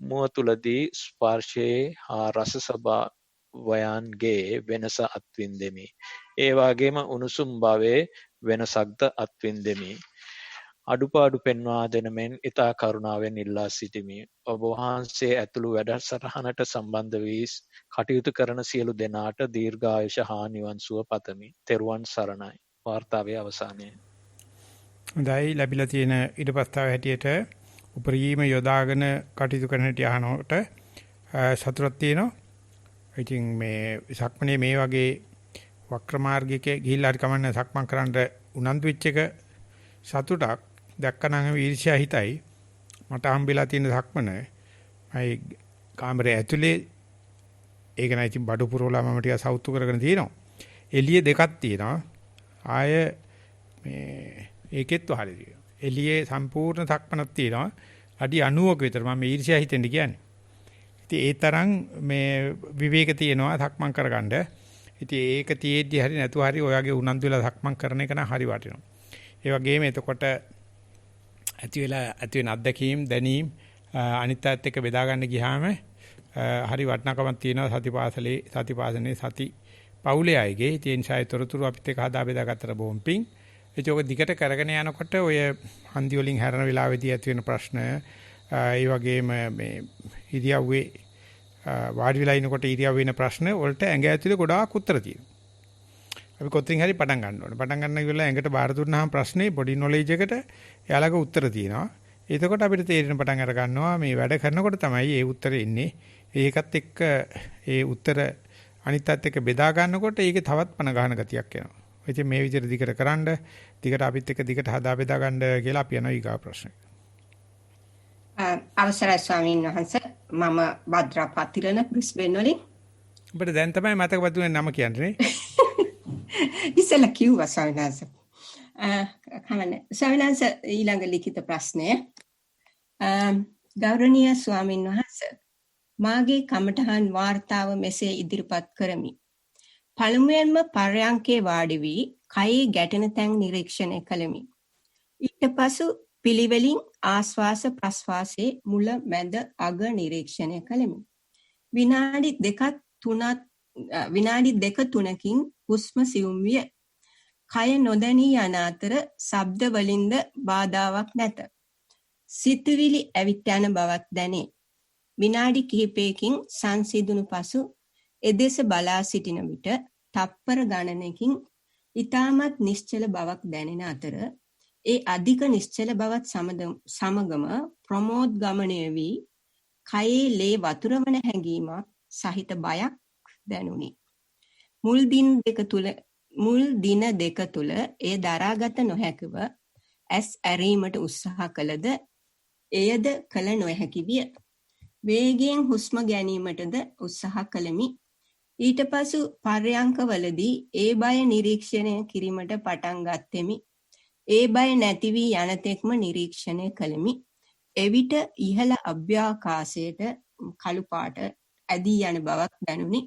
මුව තුලදී ස්පර්ශයේ හා රස ස්වභාවයන්ගේ වෙනස අත්විඳෙමි. ඒ වගේම උණුසුම් භවයේ වෙනසක්ද අත්විඳෙමි. අඩුපාඩු පෙන්වා දෙන මෙන් ඉතා කරුණාවෙන් ඉල්ලා සිටිමි. ඔබ වහන්සේ ඇතුළු වැඩසටහනට සම්බන්ධ වී කටයුතු කරන සියලු දෙනාට දීර්ඝායුෂ හා නිවන් සුව පතමි. තෙරුවන් සරණයි. වාර්තාවේ අවසානය. හොඳයි, ලැබිලා තියෙන ඊට පස්තාව හැටියට උපරිම යොදාගෙන කටයුතු කරන හැටි අහනකොට සතුටක් තියෙනවා. ඉතින් මේ සක්මනේ මේ වගේ වක්‍ර මාර්ගයක ගිහිල්ලා හරි කමන්නේ සක්මන් කරන්න උනන්දු වෙච්ච එක සතුටක් දැක්කනම් ඊර්ෂ්‍යා හිතයි. මට හම්බෙලා තියෙන සක්මන අයි කාමරේ ඇතුලේ ඒක නයි ඉතින් බඩු පුරවලා මම ටික සවුත්තු කරගෙන තියෙනවා. එළියේ දෙකක් තියෙනවා. ආය මේ ඒකෙත් වහලේ තියෙනවා. එළියේ සම්පූර්ණ සක්මනක් තියෙනවා. අඩි 90ක විතර මම ඊර්ෂ්‍යා හිතෙන්ද කියන්නේ. ඉතින් ඒ තරම් මේ විවේක තියෙනවා සක්මන් කරගන්න. ඉතින් ඒක තියෙද්දි හරි නැතුව හරි ඔයගේ උනන්දු වෙලා සක්මන් කරන එක නම් හරි වටිනවා. ඒ වගේම එතකොට ඇති වෙන අත්දැකීම් දැනීම් අනිත් අයත් එක්ක බෙදා ගන්න ගියාම හරි වටිනාකමක් තියෙනවා සතිපාසනේ සති පවුලේ අයගේ. ඒ නිසා තොරතුරු අපිත් එක්ක හදා බෙදා ගත්තට බොම් පිං. ඒක දිගට කරගෙන යනකොට ඔය හන්දි වලින් හැරෙන වෙලාවෙදී ඇති වෙන ප්‍රශ්න ඒ වගේම මේ ඉරියව්වේ වාඩි වෙලා ඉනකොට ඉරියව් වෙන ප්‍රශ්න වලට ඇඟ ඇතුලේ ගොඩාක් උත්තර තියෙනවා. අපි කොතරින් හරි පටන් ගන්න ඕනේ. පටන් ගන්න කියලා ඇඟට බාර දුන්නාම ප්‍රශ්නේ පොඩි නොලෙජ් එකට එයාලගේ උත්තර තියෙනවා. එතකොට අපිට තේරෙන පටන් අර ගන්නවා මේ වැඩ කරනකොට තමයි ඒ උත්තරේ එන්නේ. ඒකත් එක්ක ඒ උත්තර අනිත් අත් එක්ක බෙදා ගන්නකොට ඒකේ තවත් පණ ගන්න ගතියක් එනවා. ඉතින් මේ විදිහට දිගට කරන්න දිගට අපිත් එක්ක දිගට හදා බෙදා ගන්න කියලා අපි යනවා ඊගා ප්‍රශ්නේ. අවසරයි ස්වාමීන් වහන්සේ මම භද්‍රා පතිරණ බ්‍රිස්බේන් වලින් ඔබට දැන් තමයි මතක වතුනේ නම කියන්නේ නේ. ඉස්සෙල්ලා කිව්වා ස්වාමීන් වහන්සේ. කමන්නේ ස්වාමීන් වහන්සේ ඊළඟ ලිඛිත ප්‍රශ්නය ගෞරවනීය ස්වාමීන් වහන්සේ මාගේ කමඨහන් වාර්තාව මෙසේ ඉදිරිපත් කරමි. පළමුවෙන්ම පර්යංකේ වාඩි වී කයේ ගැටෙන තැන් නිරීක්ෂණය කළෙමි. ඊට පසු පිළිවෙලින් ආශ්වාස ප්‍රශ්වාසයේ මුල මැද අග නිරීක්ෂණය කළෙමි. විනාඩි 2-3කින් හුස්ම සියුම් විය. කය නොදැනී යන අතර ශබ්ද වලින්ද බාධාවක් නැත. සිතුවිලි ඇවිත් යන බවක් දැනේ. විනාඩි කිහිපයකින් සංසිඳුණු පසු එදෙස බලා සිටින විට තප්පර ගණනකින් ඊටමත් නිශ්චල බවක් දැනෙන අතර ඒ අධික නිශ්චල බවත් සමගම ප්‍රමෝද ගමනය වී කයේ ලේ වතුරවන හැඟීමක් සහිත බයක් දැනුනි. මුල් දින දෙක තුල එය දරාගත නොහැකිව ඇස් ඇරීමට උත්සාහ කළද එයද කල නොහැකි විය. වේගයෙන් හුස්ම ගැනීමටද උත්සාහ කළෙමි. ඊට පසු පර්යංකවලදී ඒ බය නිරීක්ෂණය කිරීමට පටන් ගත්තෙමි. ඒ බය නැති වී යන තෙක්ම නිරීක්ෂණය කළෙමි. එවිට ඉහළ අභ්‍යාකාශයට කළු පාට ඇදී යන බවක් දැනුනි.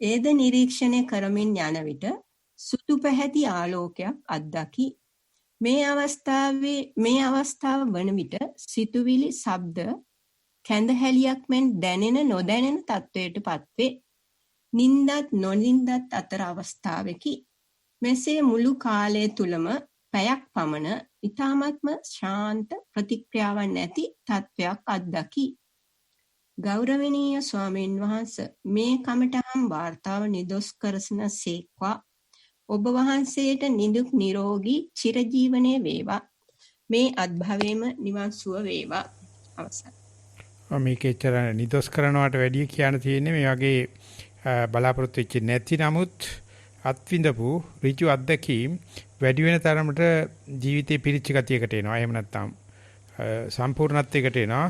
ඒද නිරීක්ෂණය කරමින් යන විට සුදු පැහැති ආලෝකයක් අත්දකි. මේ අවස්ථාව වන විට සිතුවිලි ශබ්ද කැඳහැලියක් මෙන් දැනෙන නොදැනෙන තත්වයට පත්වේ. නින්දත් නොනින්දත් අතර අවස්ථාවකි. මෙසේ මුළු කාලය තුලම පැයක් පමණ ඊ타මත්ම ශාන්ත ප්‍රතික්‍රියාවක් නැති තත්වයක් අත්දකි. ගෞරවනීය ස්වාමීන් වහන්සේ, මේ කමඨහම් වාර්තාව නිදොස් කරසන සේක්වා. ඔබ වහන්සේට නිදුක් නිරෝගී චිරජීවනයේ වේවා. මේ අත්භවයේම නිවන් සුව වේවා. අවසන්. මේකේතර නිදොස් කරනවට වැඩිය කියන්න තියෙන්නේ මේ වගේ බලාපොරොත්තු වෙච්ච නැති නමුත් අත්විඳපු ඍජු අත්දැකීම් වැඩි වෙන තරමට ජීවිතේ පිරිච්ච ගතියකට එනවා. එහෙම නැත්නම් සම්පූර්ණත්වයකට එනවා.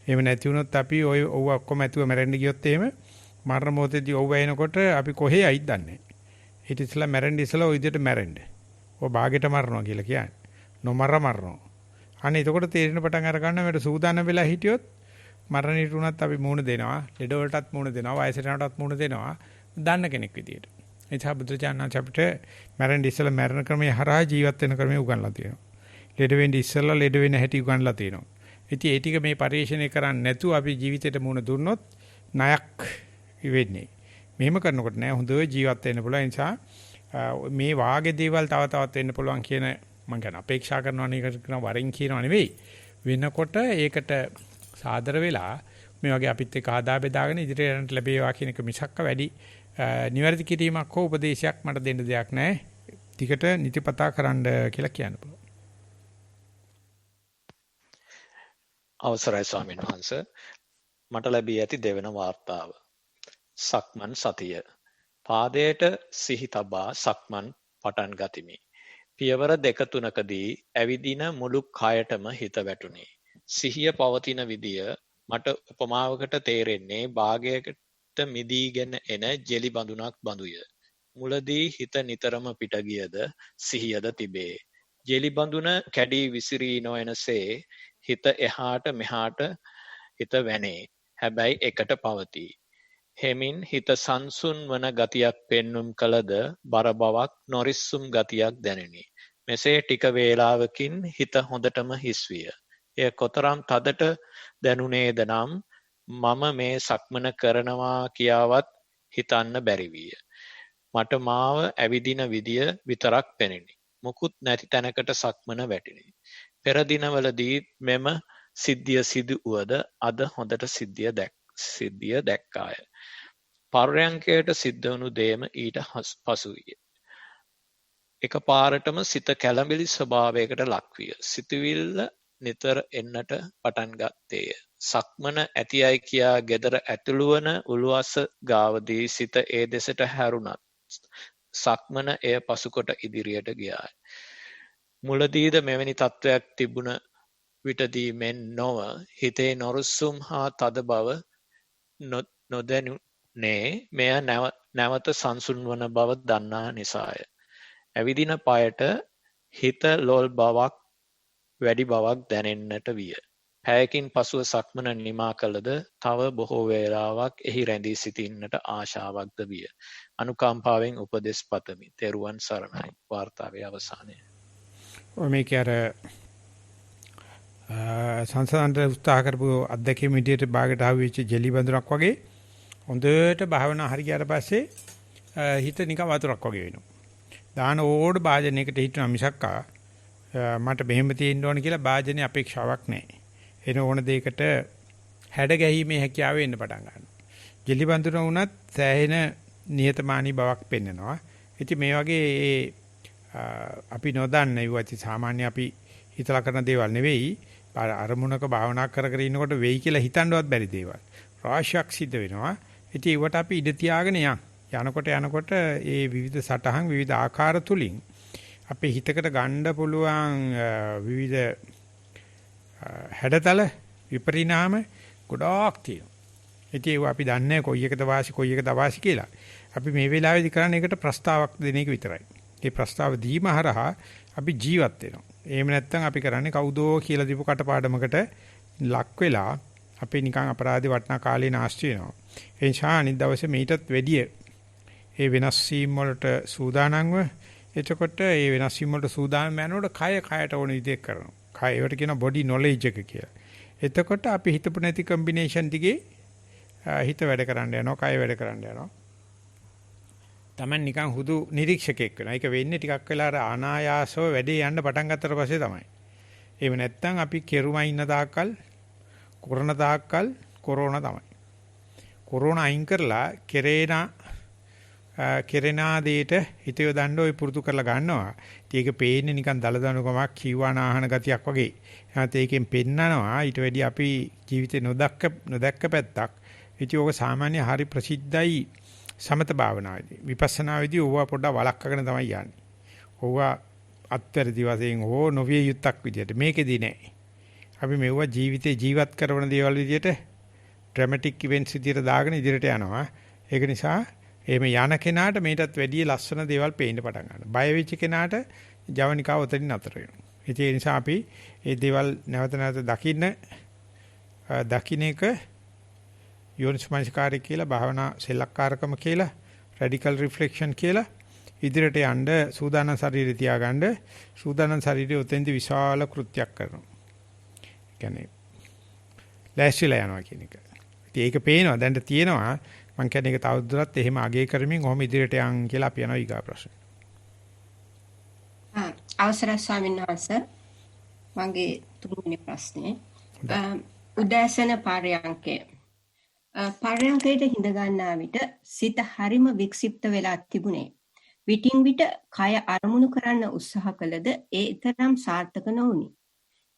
එහෙම නැති වුණොත් අපි ඔය ඔක්කොම ඇතුව මැරෙන්න ගියොත් එහෙම මරණ මොහොතේදී ඔව් වෙනකොට අපි කොහේ යයිද දන්නේ නැහැ. ඊට ඉස්සලා මැරෙන්න ඉස්සලා ওই විදිහට මැරෙන්න. ඔය භාගයට මරනවා කියලා කියන්නේ. නොමර මරනවා. අනේ එතකොට තේරෙන පටන් අර ගන්න මේකට සූදානම් වෙලා හිටියොත් මරණයට උනත් අපි මූණ දෙනවා. ලෙඩ වලටත් මූණ දෙනවා. වයසට යනටත් මූණ දෙනවා. දන්න කෙනෙක් විදියට. ඒ නිසා බුදුචානන් අපිට මැරෙන්න ඉස්සලා මැරෙන ක්‍රමයේ හරහා ජීවත් වෙන ක්‍රමයේ උගන්ලා තියෙනවා. ලෙඩ වෙන්න ඉස්සලා ලෙඩ වෙන හැටි උගන්ලා තියෙනවා. ඉතින් ඒ ටික මේ පරිශ්‍රණය කරන්නේ නැතුව අපි ජීවිතේට මුණ දුන්නොත් ණයක් වෙන්නේ. මෙහෙම කරනකොට නෑ හොඳ ජීවත් වෙන්න පුළුවන්. ඒ නිසා මේ වාගේ දේවල් තව තවත් වෙන්න පුළුවන් කියන මම කියන අපේක්ෂා කරනවා නේකට කරන වරින් කියනවා නෙවෙයි. වෙනකොට ඒකට සාදර වෙලා මේ වගේ අපිත් එක්ක ආදා බෙදාගෙන ඉදිරියට යන්න ලැබේවා කියන එක මිසක්ක වැඩි නිවැරදි කිරීමක් හෝ උපදේශයක් මට දෙන්න දෙයක් නෑ. ටිකට නිතිපතා කරන්න කියලා කියන්න පුළුවන්. අවසරයි ස්වාමීන් වහන්ස, මට ලැබී ඇති දෙවන වාර්තාව. සක්මන් සතිය. පාදයට සිහි තබා සක්මන් පටන් ගතිමි. පියවර 2-3කදී ඇවිදින මුළු කයටම හිත වැටුණි. සිහිය පවතින විදිය මට උපමාවකට තේරෙන්නේ භාගයකට මිදීගෙන එන ජෙලි බඳුනක් බඳුය. මුලදී හිත නිතරම පිට ගියද සිහියද තිබේ. ජෙලි බඳුන කැඩී විසිරී නොයනසේ හිත එහාට මෙහාට හිත වැනේ. හැබැයි එකට පවතී. හෙමින් හිත සංසුන් වන ගතියක් පෙන්눔 කළද බර බවක් නොරිස්සුම් ගතියක් දැනිනි. මෙසේ ටික වේලාවකින් හිත හොඳටම හිස් විය. එය කොතරම් තදට දැනුනේද නම් මම මේ සක්මන කරනවා කියාවත් හිතන්න බැරි විය. මට මාව ඇවිදින විදිය විතරක් පෙනිනි. මුකුත් නැති තැනකට සක්මන වැටිනි. පෙර දිනවලදී මෙම සිද්ධිය සිදු වුවද අද හොඳට සිද්ධිය දැක්කාය. පර්යංකයට සිද්ධ වුණු දේම ඊට පසු විය. එකපාරටම සිත කැළඹිලි ස්වභාවයකට ලක්විය. සිතුවිල්ල නිතර එන්නට පටන් ගත්තේය. සක්මන ඇතියයි කියා ගෙදර ඇතුළු වන උළුවස්ස ගාවදී සිත ඒ දෙසට හැරුණත් සක්මන එය පසුකොට ඉදිරියට ගියාය. මුලදීද මෙවැනි තත්ත්වයක් තිබුණ විටදී මෙන් නොව හිතේ නොරුස්සුම් හා තද බව නොදැනුනේ මෙය නැවත සංසුන් වන බව දන්නා නිසාය. ඇවිදින පයට හිත ලොල් බවක් වැඩි බවක් දැනෙන්නට විය. පැයකින් පසුව සක්මන නිමා කළද තව බොහෝ වේලාවක් එහි රැඳී සිටින්නට ආශාවක්ද විය. අනුකම්පාවෙන් උපදෙස් පතමි. තෙරුවන් සරණයි. වාර්තාවේ අවසානය. මේක අර සංසන්දන උත්සාහ කරපු අධ්‍යක්ෂක මිටියට භාගයට ආවෙච්ච ජෙලි බඳුනක් වගේ හොඳට භාවනා හරි ගියාට පස්සේ හිත නිකන් වතුරක් වගේ වෙනවා. දාන ඕඩ භාජනයකට හිටන මිසක්කා මට මෙහෙම තියෙන්න ඕන කියලා භාජනයේ අපේක්ෂාවක් නැහැ. එන ඕන දෙයකට හැඩ ගැහිීමේ හැකියාව එන්න පටන් ගන්නවා. ජෙලි බඳුන වුණත් සෑහෙන නිහතමානී බවක් පෙන්නනවා. ඉතින් මේ වගේ අපි නොදන්නේ වති සාමාන්‍ය අපි හිතලා කරන දේවල් නෙවෙයි අරමුණක භාවනා කර කර ඉන්නකොට වෙයි කියලා හිතන්නවත් බැරි දේවල් රාශියක් සිද්ධ වෙනවා. ඉතින් ඒවට අපි ඉඳ තියාගෙන යනකොට ඒ විවිධ සටහන් විවිධ ආකාර තුලින් අපේ හිතකට ගන්න පුළුවන් විවිධ හැඩතල විපරිණාම ගොඩාක් තියෙනවා. ඉතින් ඒව අපි දන්නේ කොයි එකද වාසි කොයි එකද අවාසි කියලා. අපි මේ වෙලාවේදී කරන්නේ ඒකට ප්‍රස්තාවක් දෙන එක විතරයි. ඒ ප්‍රස්තාව දීම හරහා අපි ජීවත් වෙනවා. එහෙම නැත්නම් අපි කරන්නේ කවුදෝ කියලා දීපු කටපාඩමකට ලක් වෙලා අපි නිකන් අපරාධි වටනා කාලේ නාස්ති වෙනවා. ඒ නිසා අනිත් දවසේ මීටත් වැඩිය ඒ වෙනස් වීම වලට සූදානම්ව එතකොට ඒ වෙනස් වීම වලට සූදානම් යනකොට කයට ඕන විදිහට කරනවා. ඒවට කියන බොඩි නොලෙජ් එක කියලා. එතකොට අපි හිතපු නැති කම්බිනේෂන් දිගේ හිත වැඩ කරන්න යනවා, කය වැඩ කරන්න යනවා. Taman නිකන් හුදු නිරීක්ෂකෙක් වෙනවා. ඒක වෙන්නේ ටිකක් වෙලා අනායාසව වැඩේ යන්න පටන් ගත්තට පස්සේ තමයි. එහෙම නැත්නම් අපි කෙරුමයි ඉන්න තාක්කල්, කරන තාක්කල් කොරෝනා තමයි. කොරෝනා අයින් කරලා කෙරෙනා දෙයට හිත යොදන්න ඔය පුරුදු කරලා ගන්නවා. ඒක පේන්නේ නිකන් දලදනුකමක් කිව්වා නාහන ගතියක් වගේ. එහෙනම් ඒකෙන් පෙන්නනවා ඊට වැඩි අපි ජීවිතේ නොදැක්ක පැත්තක්. ඉතින් ඕක සාමාන්‍ය හරි ප්‍රසිද්ධයි සමත භාවනාවේදී. විපස්සනාවේදී ඕවා පොඩ්ඩක් වළක්වාගෙන තමයි යන්නේ. ඕවා අත්තරදි වශයෙන් හෝ නොවිය යුත්තක් විදියට. මේකෙදී නෑ. අපි මෙවුවා ජීවිතේ ජීවත් කරන දේවල් විදියට ඩ්‍රැමැටික් ඉවෙන්ට්ස් විදියට දාගෙන ඉදිරියට යනවා. ඒක නිසා එහෙම යන කෙනාට මේකටත් වැඩිය ලස්සන දේවල් පේන්න පටන් ගන්නවා. බය වෙච්ච කෙනාට ජවනිකාව උතරින් නතර වෙනවා. ඒ නිසා අපි මේ දේවල් නැවත නැවත දකින්න එක යෝනිසමනස්කාරය කියලා භාවනා සෙල්ලක්කාරකම කියලා රැඩිකල් රිෆ්ලෙක්ෂන් කියලා ඉදිරියට යන්න සූදානම් ශරීරය තියාගන්න සූදානම් ශරීරය උතෙන්දි විශාල කෘත්‍යයක් කරනවා. කියන්නේ ලෑස්තිලා යනවා කියන එක. ඉතින් ඒක පේනවා දැන් තියෙනවා මම කියන්නේ ඒක තවදුරටත් එහෙම අගය කරමින් ඔහොම ඉදිරියට යන් කියලා අපි යනවා ඊගා ප්‍රශ්න. අවසරයි ස්වාමීන් වහන්සේ. මගේ තුන්වෙනි ප්‍රශ්නේ උදෑසන පරයන්කේ පරයන්කේට හිඳ ගන්නා විට සිත හරිම වික්ෂිප්ත වෙලා තිබුණේ. විටින් විට කය අරමුණු කරන්න උත්සාහ කළද ඒ තරම් සාර්ථක නොවුනි.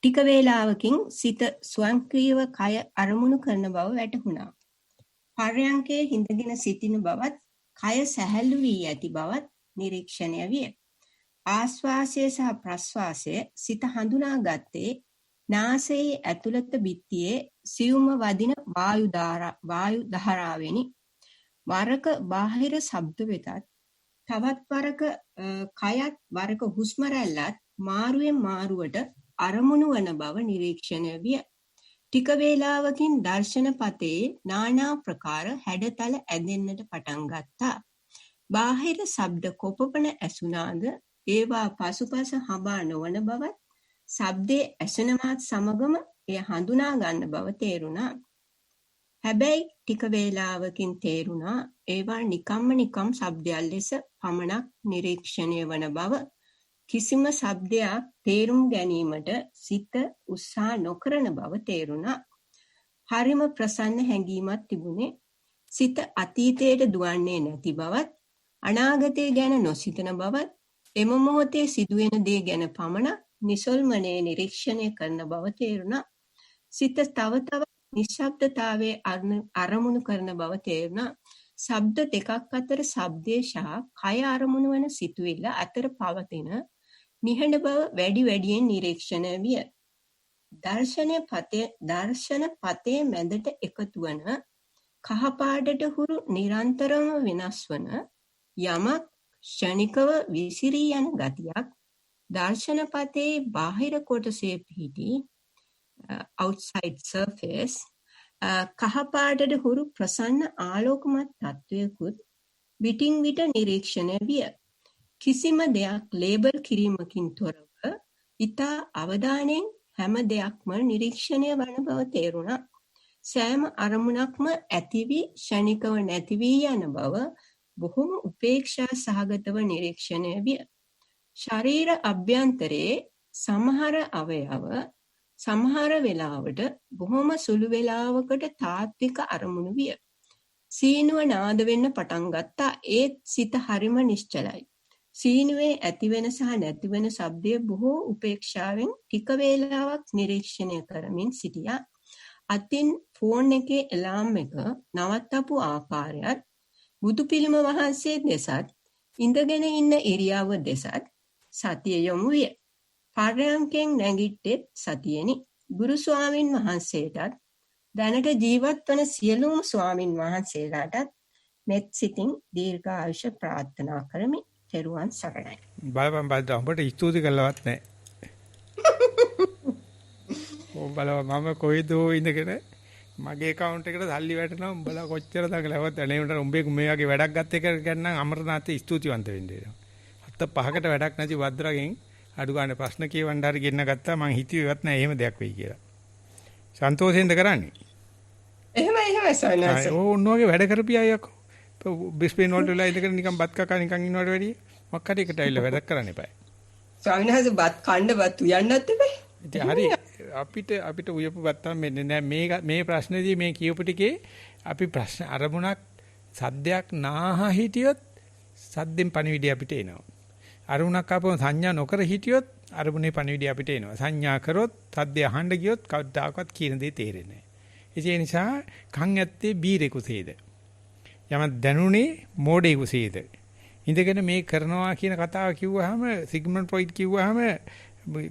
ටික වේලාවකින් සිත ස්වයංක්‍රීයව කය අරමුණු කරන බව වැටහුණා. පරයන්කේ හිඳගෙන සිටින බවත් කය සැහැල්ලු වී ඇති බවත් නිරීක්ෂණය විය. ආශ්වාසය සහ ප්‍රශ්වාසය සිත හඳුනාගත්තේ නාසයේ ඇතුළත බිත්තියේ සියුම්ව වදින වායු ධාරාවෙනි. වරක බාහිර ශබ්ද වෙතත් තවත් වරක කයත් වරක හුස්ම රැල්ලත් මාරුවෙන් මාරුවට අරමුණු වන බව නිරීක්ෂණය විය. ටික වේලාවකින් දර්ශනපතේ නානා ප්‍රකාර හැඩතල ඇදෙන්නට පටන් ගත්තා. බාහිර ශබ්ද කොපමණ ඇසුණාද ඒවා පසුපස හඹා නොවන බවත් ශබ්දයේ ඇසෙනවත් සමගම එය හඳුනා ගන්න බව තේරුණා. හැබැයි ටික වේලාවකින් තේරුණා ඒවා නිකම් ශබ්දයල් ලෙස පමණක් නිරීක්ෂණය වන බව. කිසිම ශබ්දයක් තේරුම් ගැනීමට සිත උත්සාහ නොකරන බව තේරුණා. හරිම ප්‍රසන්න හැඟීමක් තිබුණේ. සිත අතීතයට දුවන්නේ නැති බවත්, අනාගතය ගැන නොසිතන බවත්, එම මොහොතේ සිදුවෙන දේ ගැන පමණ නිසල්මනේ නිරීක්ෂණය කරන බව තේරුණා. සිත තව තවත් නිශ්ශබ්දතාවයේ අරමුණු කරන බව තේරුණා. ශබ්ද දෙකක් අතර ශබ්දේ සහ කය අරමුණු වන සිතුවිල්ල අතර පවතින නිහඬ බව වැඩියෙන් නිරීක්ෂණය විය. දර්ශන පතේ මැදට එකතු වන කහපාටට හුරු නිරන්තරම වෙනස් වන යමක් ක්ෂණිකව විසිරී යන ගතියක් දර්ශන පතේ බාහිර කොටසේ පිහිටි outside surface කහපාටට හුරු ප්‍රසන්න ආලෝකමත් තත්වයකුත් විටින් විට නිරීක්ෂණය විය. කිසිම දෙයක් ලේබල් කිරීමකින් තොරව ඉතා අවධානයෙන් හැම දෙයක්ම නිරීක්ෂණය වන බව තේරුණා. සෑම අරමුණක්ම ඇතිවි ක්ෂණිකව නැති වී යන බව බොහොම උපේක්ෂා සහගතව නිරීක්ෂණය විය. ශරීර අභ්‍යන්තරයේ සමහර අවයව සමහර වෙලාවට බොහොම සුළු වේලාවකට තාත්වික අරමුණු විය. සීනුව නාද වෙන්න පටන් ගත්තා. ඒත් සිත හරිම නිශ්චලයි. සීනුවේ ඇතිවෙන සහ නැතිවෙන ශබ්දය බොහෝ උපේක්ෂාවෙන් ටික වේලාවක් නිරීක්ෂණය කරමින් සිටියා. අතින් ෆෝන් එකේ එලාම් එක නවත්තපු ආකාරයත් බුදු පිළිම වහන්සේ දෙසත් ඉඳගෙන ඉන්න ඉරියව්ව දෙසත් සතිය යොමු විය. පරයන්කෙන් නැගිට්ටෙත් සතියෙනි. ගුරු ස්වාමින් වහන්සේටත් දැනට ජීවත් වන සියලුම ස්වාමින් වහන්සේලාටත් මෙත් සිතින් දීර්ඝායුෂ ප්‍රාර්ථනා කරමි. තෙරුවන් සරණයි. බලපන් ඔබට ස්තුති කළවත් නැහැ. බලව මම කොයිද ඉඳගෙන මගේ account එකට සල්ලි වැටෙනවා උඹලා කොච්චර දඟලවත් අනේකට උඹේ මේ වගේ වැඩක් ගත්ත එක ගන්න අමරනාත් ස්තුතිවන්ත වෙන්න වෙනවා. 7-5කට වැඩක් නැති වද්දරගෙන් අඩු ගන්න ප්‍රශ්න කියවන්න හරි ගෙන්න ගත්තා මං හිතුවේවත් නෑ එහෙම දෙයක් වෙයි කියලා. සන්තෝෂෙන්ද කරන්නේ? එහෙමයි සයනස. ඕන්නෝගේ වැඩ කරපියයක් බ්‍රිස්බේන් වලට වෙලා ඉඳගෙන නිකන් බත් කකා නිකන් ඉන්නවට වැඩිය මොකක් හරි එකට ඇවිල්ලා වැඩක් කරන්න එපා. සයනස බත් කණ්ඩ බත් උයන්නත් එපා. ඉතින් හරි අපිට උයපු බත්තම මෙන්න නෑ මේ ප්‍රශ්නේදී මේ කියපු ටිකේ අපි ප්‍රශ්න අරමුණක් සද්දයක් නාහ හිටියොත් සද්දෙන් පණිවිඩය අපිට එනවා. අරමුණක් ආපුවම සංඥා නොකර හිටියොත් අරමුණේ පණිවිඩය අපිට එනවා. සංඥා කරොත් සද්දය අහන්න ගියොත් කවදාකවත් කියන දේ තේරෙන්නේ නෑ. ඒ නිසා කන් ඇත්තේ බීරෙකුසේද? යම දැනුනේ මෝඩෙකුසේද? ඉඳගෙන මේ කරනවා කියන කතාව කිව්වහම සිග්මන්ඩ් ෆ්‍රොයිඩ් කිව්වහම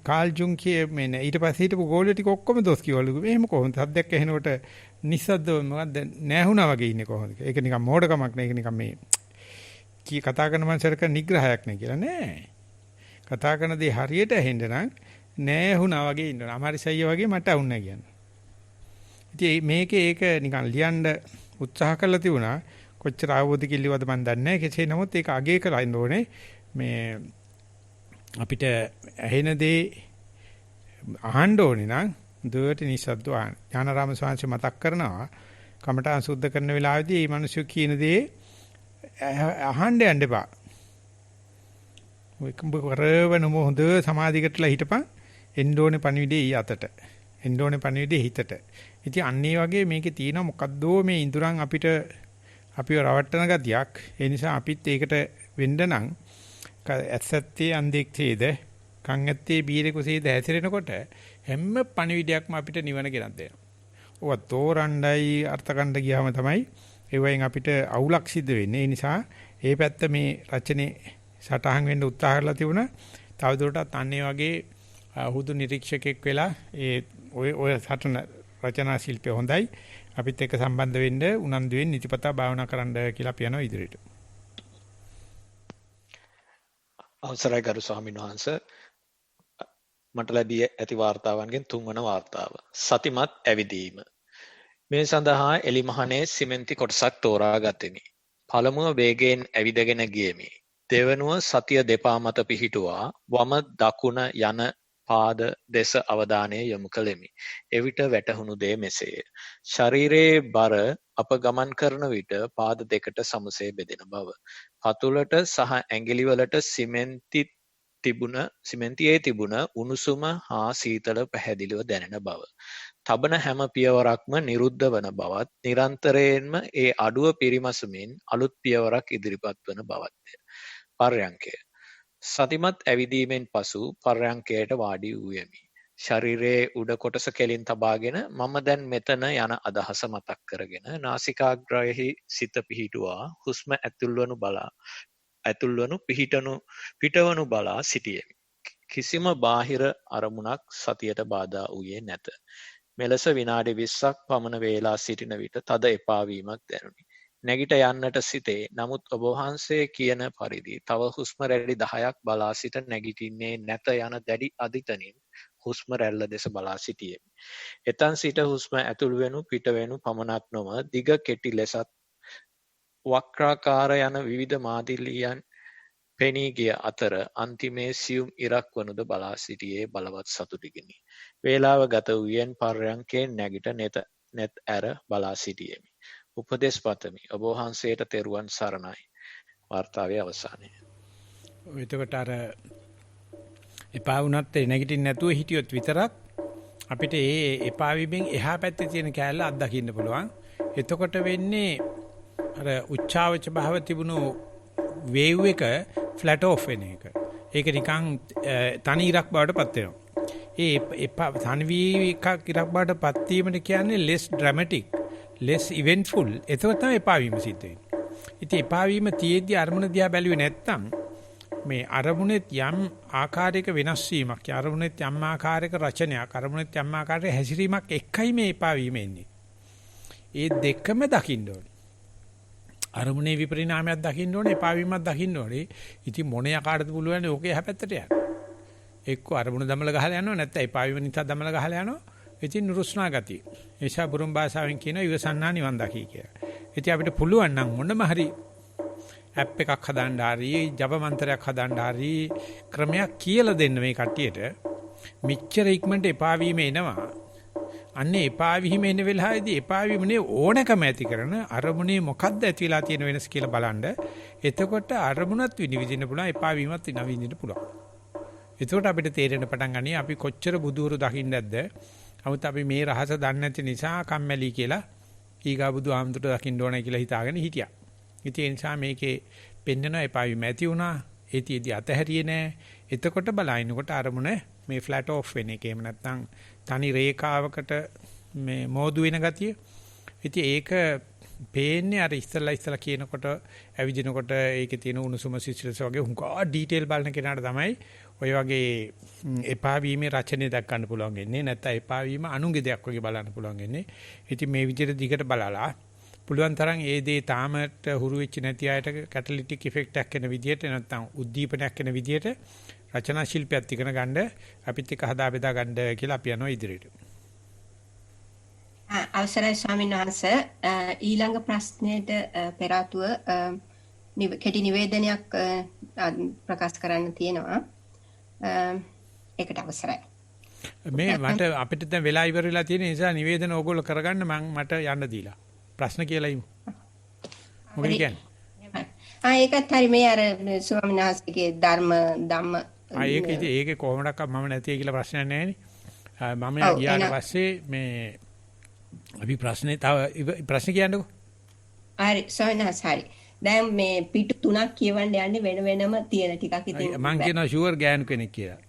කාල් ජුන් කියන්නේ ඊට පස්සේ හිටපු ගෝලියෝ ටික ඔක්කොම දොස් කිව්වලු. එහෙම කොහොමද සද්දයක් ඇහෙනකොට නිස්සද්දව මොකද්ද නැහුණා වගේ ඉන්නේ කොහොමද? ඒක නිකන් මෝඩකමක් නේ. ඒක නිකන් මේ කතා කරන මනසට නිග්‍රහයක් නේ කියලා නෑ. කතා කරන දේ හරියට ඇහෙන්න නම් නැහුණා වගේ ඉන්න ඕන. අමාරිසయ్య වගේ මට වුණා කියන්නේ. ඉතින් මේකේ ඒක නිකන් ලියන්න උත්සාහ කරලා තිබුණා. කොච්චර ආවෝද කිල්ලවද මන් දන්නේ නැහැ. කෙසේ නමුත් ඒක අගේ කරලා ඉන්න ඕනේ. මේ අපිට ඇහෙන දේ අහන්න ඕනේ නම් දුවට නිස්සද්දව අහන්න. ඥානාරාම ස්වාමීන් මතක් කරනවා කමඨාන් සුද්ධ කරන වෙලාවේදී මේ මිනිස්සු කියන දේ අහන්න යන්න එපා. ඔය කරවන මොහොත සමාධියකටලා හිටපන් එන්න ඕනේ පණිවිඩේ ඊ අතට. එන්න ඕනේ පණිවිඩේ හිතට. ඉතින් අන්න ඒ වගේ මේකේ තියෙන මොකද්දෝ මේ ඉඳුරන් අපිට අපිව රවට්ටන ගතියක්. ඒ නිසා අපිත් ඒකට වෙන්න නම් ඇත්තත්තේ අන්දෙක්තේද කන් ඇත්තේ බීරෙකුසේද හැසිරෙනකොට හැම පණිවිඩයක්ම අපිට නිවන ගෙනත් දෙනවා. ඔවා තෝරණ්ඩයි අර්ථකණ්ඩ ගියාම තමයි ඒ වයින් අපිට අවුලක් සිද්ධ වෙන්නේ. ඒ නිසා මේ පැත්ත මේ රචනයේ සටහන් වෙන්න උත්සාහ කරලා තිබුණා. තවදුරටත් අන්නේ වගේ හුදු නිරීක්ෂකෙක් වෙලා ඒ ඔය සටන රචනා ශිල්පය හොඳයි. අපිත් එක්ක සම්බන්ධ වෙන්න උනන්දුවෙන් නිතිපතා භාවනා කරන්න කියලා අපි යනවා ඉදිරියට. අවසරයි ගරු ස්වාමීන් වහන්ස, මට ලැබී ඇති වාර්තාවන්ගෙන් තුන්වන වාර්තාව සතිමත් ඇවිදීම. මේ සඳහා එලිමහනේ සිමෙන්ති කොටසක් තෝරා ගතිමි. පළමුව වේගයෙන් ඇවිදගෙන ගියමි. දෙවනුව සතිය දෙපා මත පිහිටුවා වම දකුණ යන පාද දෙස අවධානය යොමු කළෙමි. එවිට වැටහුණු දේ මෙසේය. ශරීරයේ බර අප ගමන් කරන විට පාද දෙකට සමසේ බෙදෙන බව. පතුලට සහ ඇඟිලිවලට සිමෙන්තියේ තිබුණ උණුසුම හා සීතල පැහැදිලිව දැනෙන බව. තබන හැම පියවරක්ම නිරුද්ධ වන බවත් නිරන්තරයෙන්ම ඒ අඩුව පිරිමසමින් අලුත් පියවරක් ඉදිරිපත් වන බවත්ය. පර්යංකය. සතිමත් ඇවිදීමෙන් පසු පර්යංකයට වාඩි වූයෙමි. ශරීරයේ උඩ කොටස කෙලින් තබාගෙන මම දැන් මෙතන යන අදහස මතක් කරගෙන නාසිකාග්‍රයෙහි සිත පිහිටුවා හුස්ම ඇතුල්වනු පිටවනු බලා සිටියෙමි. කිසිම බාහිර අරමුණක් සතියට බාධා වූයේ නැත. මෙලෙස විනාඩි 20ක් පමණ වේලා සිටින විට තද එපාවීමක් දැනුනි. නැගිට යන්නට සිතේ. නමුත් ඔබ වහන්සේ කියන පරිදි තව හුස්ම රැලි 10ක් බලා සිට නැගිටින්නේ නැත යන දැඩි අදිතනින් හුස්ම රැල්ල දෙස බලා සිටියෙමි. එතන් සිට හුස්ම ඇතුල් වෙනු පිට වෙනු පමණක් නොව දිග කෙටි ලෙසත් වක්‍රාකාර යන විවිධ මාදිලියන් පෙනී ගිය අතර අන්තිමේ සියුම් ඉරක් වනුද බලා සිටියේ බලවත් සතුටකිනි. වේලාව ගත වූයෙන් පර්යංකයෙන් නැගිට net ඇර බලා සිටියෙමි. උපදේශ පතමි. ඔබ වහන්සේට තෙරුවන් සරණයි. වාර්තාවේ අවසානය. එතකොට අර එපා වුණත් නැගිටින්න නැතුව හිටියොත් විතරක් අපිට ඒ එපා වීමෙන් එහා පැත්තේ තියෙන කෑල්ල අත්දකින්න පුළුවන්. එතකොට වෙන්නේ අර උච්චාවච භාව තිබුණු වේව් එක ෆ්ලැට් ඔෆ් වෙන එක. ඒක නිකන් තනි ඉරක් බවට පත් වෙනවා. ඒ එපා තනවි එකක් ඉරක් බවට පත් වීමට කියන්නේ less dramatic, less eventful. ඒක තමයි එපා වීම සිද්ධ වෙන්නේ. ඉතින් එපා වීම තියේදී අරමුණ දිහා බැලුවේ නැත්තම් මේ අරමුණෙත් යම් ආකාරයක වෙනස් වීමක්, අරමුණෙත් යම් ආකාරයක රචනයක්, අරමුණෙත් යම් ආකාරයක හැසිරීමක් එකයි මේ එපා වීම එන්නේ. ඒ දෙකම දකින්න ඕනේ. අරමුණේ විපරිණාමයක් දකින්න ඕනේ, එපා වීමක් දකින්න ඕනේ. ඉතින් මොන යකාටද පුළුවන් ඕකේ හැපැත්තට යන්න. එක්ක අරමුණ දමල ගහලා යනවා නැත්නම් එපා වීම නිසා දමල ගහලා යනවා. ඉතින් නුරුස්නා ගතිය. ඒසා බුරුම් භාෂාවෙන් කියන ඉවසන්නා නිවන් දකි කියලා. ඉතින් අපිට පුළුවන් නම් මොනම හරි ඇප් එකක් හදාන්න හරි ජප මන්ත්‍රයක් හදාන්න හරි ක්‍රමයක් කියලා දෙන්න මේ කට්ටියට. මෙච්චර ඉක්මනට එපා වීම එනවා. අන්නේ එපා වීම එන වෙලාවේදී එපා වීමනේ ඕනකම ඇති කරන අරමුණේ මොකද්ද ඇති වෙලා තියෙන වෙනස කියලා බලන්න. එතකොට අරමුණත් විනිවිදින්න පුළුවන් එපා වීමත් විනිවිදින්න පුළුවන්. එතකොට අපිට තේරෙන්න පටන් ගන්නේ අපි කොච්චර බුදුහුරු දකින්න නැද්ද. 아무ත් අපි මේ රහස දන්නේ නැති නිසා කම්මැලි කියලා ඊගා බුදු ආමතුට දකින්න ඕනයි කියලා හිතාගෙන හිටියා. ඉතින් ඒ නිසා මේකේ පෙන්නන එපා වීම ඇති වුණා. ඒතිෙදි අතහැරියේ නෑ. එතකොට බලනකොට අරමුණ මේ ෆ්ලැට් ඔෆ් වෙන එක. එහෙම නැත්නම් තනි රේඛාවකට මේ මෝදු වෙන ගතිය. ඉතින් ඒක පේන්නේ අර ඉස්සලා කියනකොට ඇවිදිනකොට ඒකේ තියෙන උණුසුම සිසිලස වගේ හුඟා ඩීටේල් බලන කෙනාට තමයි ඔය වගේ එපා වීමේ රචනය දක් ගන්න පුළුවන් වෙන්නේ. නැත්නම් එපා වීම අනුගේ දෙයක් වගේ බලන්න පුළුවන් වෙන්නේ. ඉතින් මේ විදිහට දිගට බලලා පුළුවන් තරම් ඒ දේ තාමත් හුරු වෙච්ච නැති අයට කැටලිටික් ඉෆෙක්ට් එකක් වෙන විදිහට නැත්නම් උද්දීපනයක් වෙන විදිහට රචනා ශිල්පයක් ඉගෙන ගන්න අපිත් එක්ක හදා බෙදා ගන්න කියලා අපි යනවා ඉදිරියට. අවසරයි ස්වාමීන් වහන්සේ ඊළඟ ප්‍රශ්නෙට පෙර ආතුව කෙටි නිවේදනයක් ප්‍රකාශ කරන්න තියෙනවා. ඒකට අවසරයි. මේ මට අපිට දැන් වෙලා ඉවර වෙලා තියෙන නිසා නිවේදන ඕගොල්ලෝ කරගන්න මට යන්න දීලා. ප්‍රශ්න කියලා ඉමු. මොකද කියන්නේ? ඒකත් හරි මේ අර ස්වාමීන් වහන්සේගේ ධම්ම ඒකේ කොහොමඩක් මම නැතියි කියලා ප්‍රශ්නයක් නැහැ නේ. මම ගියාට පස්සේ මේ අපි ප්‍රශ්නේ තව ප්‍රශ්න කියන්නකෝ. හරි ස්වාමීන් වහන්සේ හරි. දැන් මේ පිටු 3ක් කියවන්න යන්නේ වෙන වෙනම තියෙන ටිකක් ඉතින් මම කියනවා ෂුවර් ගෑනු කෙනෙක් කියලා.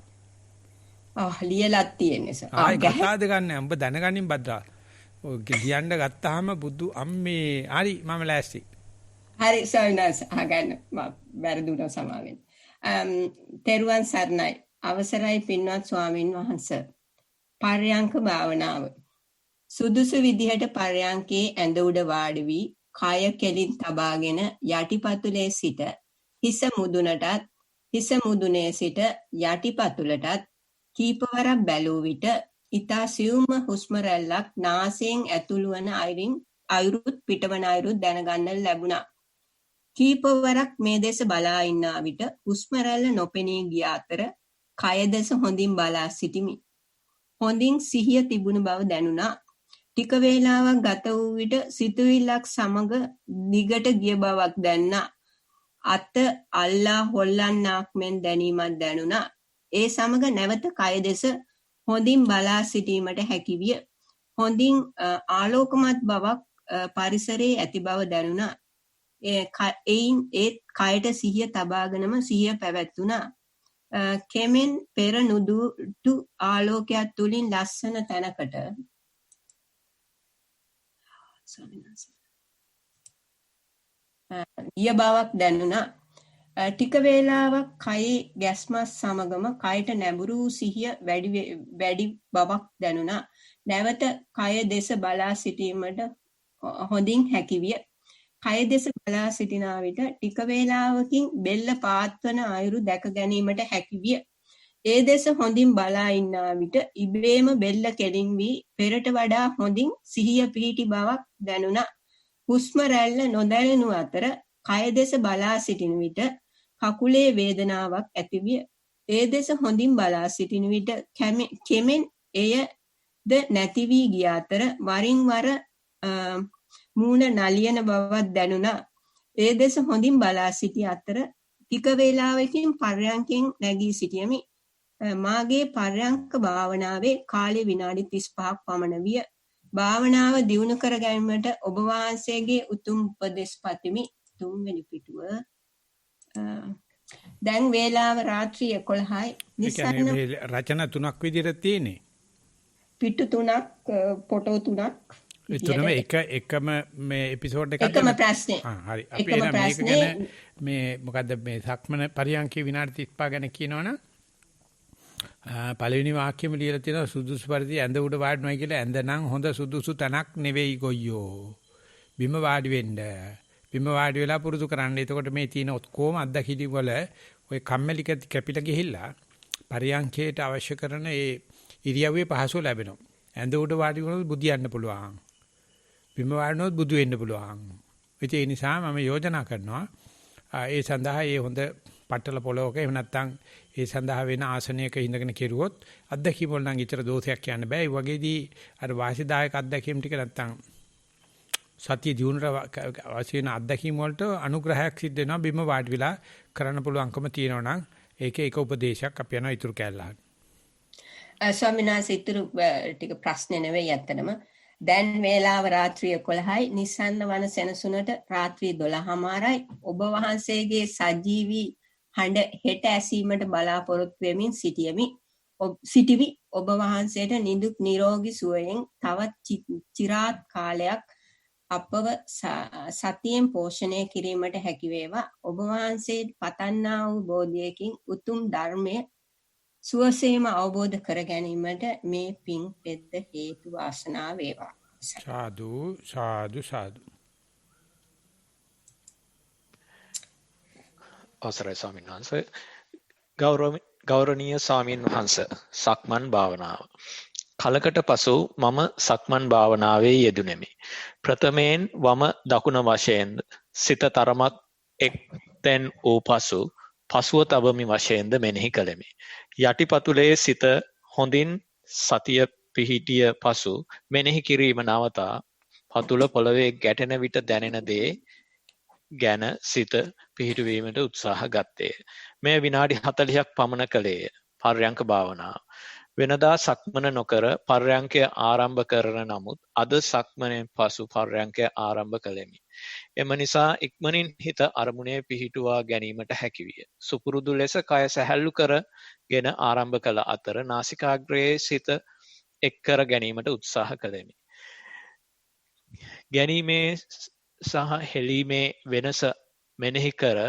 ලියලක් තියෙන්නේ සර්. කතාද ගන්න උඹ දැනගනින් බද්දා. ඔය කියන්න ගත්තාම බුදු අම්මේ හරි මම ලෑස්ති. හරි ස්වාමීන් වහන්සේ අහගන්න මම වැරදුනා සමාවෙන්න. තෙරුවන් සරණයි. අවසරයි පින්වත් ස්වාමින් වහන්සේ. පර්යංක භාවනාව. සුදුසු විදිහට පර්යංකේ ඇඳ උඩ වාඩි වී කය කෙලින් තබාගෙන යටිපතුලේ සිට හිස මුදුනටත් හිස මුදුනේ සිට යටිපතුලටත් කීපවරක් බැලූ විට ඊතා සියුම් හුස්ම රැල්ලක් නාසයෙන් ඇතුළු වන අයුරුත් පිටවන අයුරුත් දැනගන්න ලැබුණා. කීපවරක් මේ දෙස බලා ඉන්නා විට හුස්ම රැල්ල නොපෙනී ගිය අතර කය දෙස හොඳින් බලා සිටිමි. හොඳින් සිහිය තිබුණු බව දැනුණා. ටික වේලාවක් ගත වූ විට සිතුවිල්ලක් සමග දිගට ගිය බවක් දැනුණා. අත අල්ලා හොල්ලන්නාක් මෙන් දැනීමක් දැනුණා. ඒ සමග නැවත කය දෙස හොඳින් බලා සිටීමට හැකි විය. හොඳින් ආලෝකමත් බවක් පරිසරයේ ඇති බව දැනුණා. ඒත් කයට සිහිය තබාගෙනම සිහිය පැවැත්ුණා. කෙමෙන් පෙර නුදුටු ආලෝකයක් තුලින් ලස්සන තැනකට ගිය බවක් දැනුණා. ටික වේලාවක් කයේ ගැස්මත් සමගම කයට නැඹුරු සිහිය වැඩි බවක් දැනුණා. නැවත කය දෙස බලා සිටීමට හොඳින් හැකිවිය. කය දෙස බලා සිටින විට ටික වේලාවකින් බෙල්ල පාත්වන අයුරු දැක ගැනීමට හැකිවිය. ඒ දෙස හොඳින් බලා ඉන්නා විට ඉබේම බෙල්ල කෙලින් වී පෙරට වඩා හොඳින් සිහිය පිහිටි බවක් දැනුණා. හුස්ම රැල්ල නොදැනෙනු අතර කය දෙස බලා සිටින විට කකුලේ වේදනාවක් ඇතිවිය. ඒ දෙස හොඳින් බලා සිටින විට කෙමෙන් එයද නැති වී ගිය අතර වරින් වර මූණ නලියන බවක් දැනුණා. ඒ දෙස හොඳින් බලා සිටි අතර ටික වේලාවකින් පර්යංකෙන් නැගී සිටියමි. මාගේ පර්යංක භාවනාවේ කාලය විනාඩි 35ක් පමණ විය. භාවනාව දියුණු කර ගැනීමට ඔබ වහන්සේගේ උතුම් උපදෙස් පතමි. තුන්වෙනි පිටුව. දැන් වේලාව රාත්‍රී 11යි. නිසන්න රචන තුනක් විදිහට තියෙන්නේ. පිටු තුනක්, ෆොටෝ තුනක්. ඒ තුනම එකම මේ එපිසෝඩ් එකක්. එකම ප්‍රශ්නේ. හරි. අපි එන මේක ගැන මේ මොකද්ද මේ සක්මන පරියන්කේ විනාඩි 35 ගැන කියනවනම් පළවෙනි වාක්‍යෙම ලියලා තියෙනවා සුදුසු පරිදි ඇඳ උඩ වාඩිනවා කියලා. ඇඳ නම් හොඳ සුදුසු තැනක් නෙවෙයි ගොයියෝ. බිම වාඩි වෙන්න. බිම වාඩි වෙලා පුරුදු කරන්න. එතකොට මේ තියෙන ඔක්කොම අත්දැකීම් වල ඔය කම්මැලි කැපිලා ගිහිල්ලා පරියන්කේට අවශ්‍ය කරන ඒ ඉරියව්වේ පහසුව ලැබෙනවා. ඇඳ උඩ වාඩි වුණොත් බුදියන්න පුළුවන්. බිම වාඩිනොත් බුදු වෙන්න පුළුවන්. ඒ නිසා මම යෝජනා කරනවා ඒ සඳහා ඒ හොඳ පట్టල පොළොවක එහෙම නැත්නම් ඒ සඳහා වෙන ආසනයක ඉඳගෙන කෙරුවොත් අත්දැකීම් වල නම් ඉතර දෝෂයක් කියන්න බෑ. ඒ වගේදී අර වාසිදායක අත්දැකීම් ටික නැත්නම් සතිය දිනුනට අවශ්‍ය වෙන අත්දැකීම් වලට අනුග්‍රහයක් සිද්ධ වෙනවා බිම වාඩි වෙලා කරන්න පුළුවන්කම තියෙනවා නම් ඒකේ එක උපදේශයක් අපි යනවා ඉතුරු කැල්ලහන්. ස්වාමීන් වහන්සේ ඉතුරු ටික ප්‍රශ්න නෙවෙයි ඇත්තටම. දැන් වේලාව රාත්‍රී 11යි. නිස්සන්න වන සෙනසුනට රාත්‍රී 12:00යි. ඔබ වහන්සේගේ සජීවී හඬ හෙට ඇසීමට බලාපොරොත්තු වෙමින් සිටිවි. ඔබ වහන්සේට නිදුක් නිරෝගී සුවයෙන් තවත් চিරාත් කාලයක් අපව සතියෙන් පෝෂණය කිරීමට හැකි වේවා. ඔබ වහන්සේ පතන්නා වූ බෝධියකින් උතුම් ධර්මය සුවසේම අවබෝධ කර ගැනීමට මේ පින් පෙද්ද හේතු වාසනා වේවා. සාදු සාදු සාදු. අවසරයි ස්වාමීන් වහන්සේ. ගෞරවනීය ස්වාමීන් වහන්සේ, සක්මන් භාවනාව. කලකට පසු මම සක්මන් භාවනාවේ යෙදුණෙමි. ප්‍රථමයෙන් වම දකුණ වශයෙන් සිත තරමක් එක්තෙන් වූ පසුව තබමි වශයෙන්ද මෙනෙහි කළෙමි. යටිපතුලේ සිත හොඳින් සතිය පිහිටිය පසු මෙනෙහි කිරීම නවතා පතුල පොළවේ ගැටෙන විට දැනෙන දේ ගැන සිත පිහිටුවීමට උත්සාහ ගත්තේ. මේ විනාඩි 40ක් පමණ කළේය. පර්යංක භාවනාව. වෙනදා සක්මන නොකර පර්යංකය ආරම්භ කරන නමුත් අද සක්මනෙන් පසු පර්යංකය ආරම්භ කළෙමි. එම නිසා ඉක්මනින් හිත අරමුණේ පිහිටුවා ගැනීමට හැකිවිය. සුපුරුදු ලෙස කය සැහැල්ලු කරගෙන ආරම්භ කළ අතර නාසිකාග්‍රයේ සිත එක් කර ගැනීමට උත්සාහ කළෙමි. ගැනීමේ සහ හෙලීමේ වෙනස මෙනෙහි කර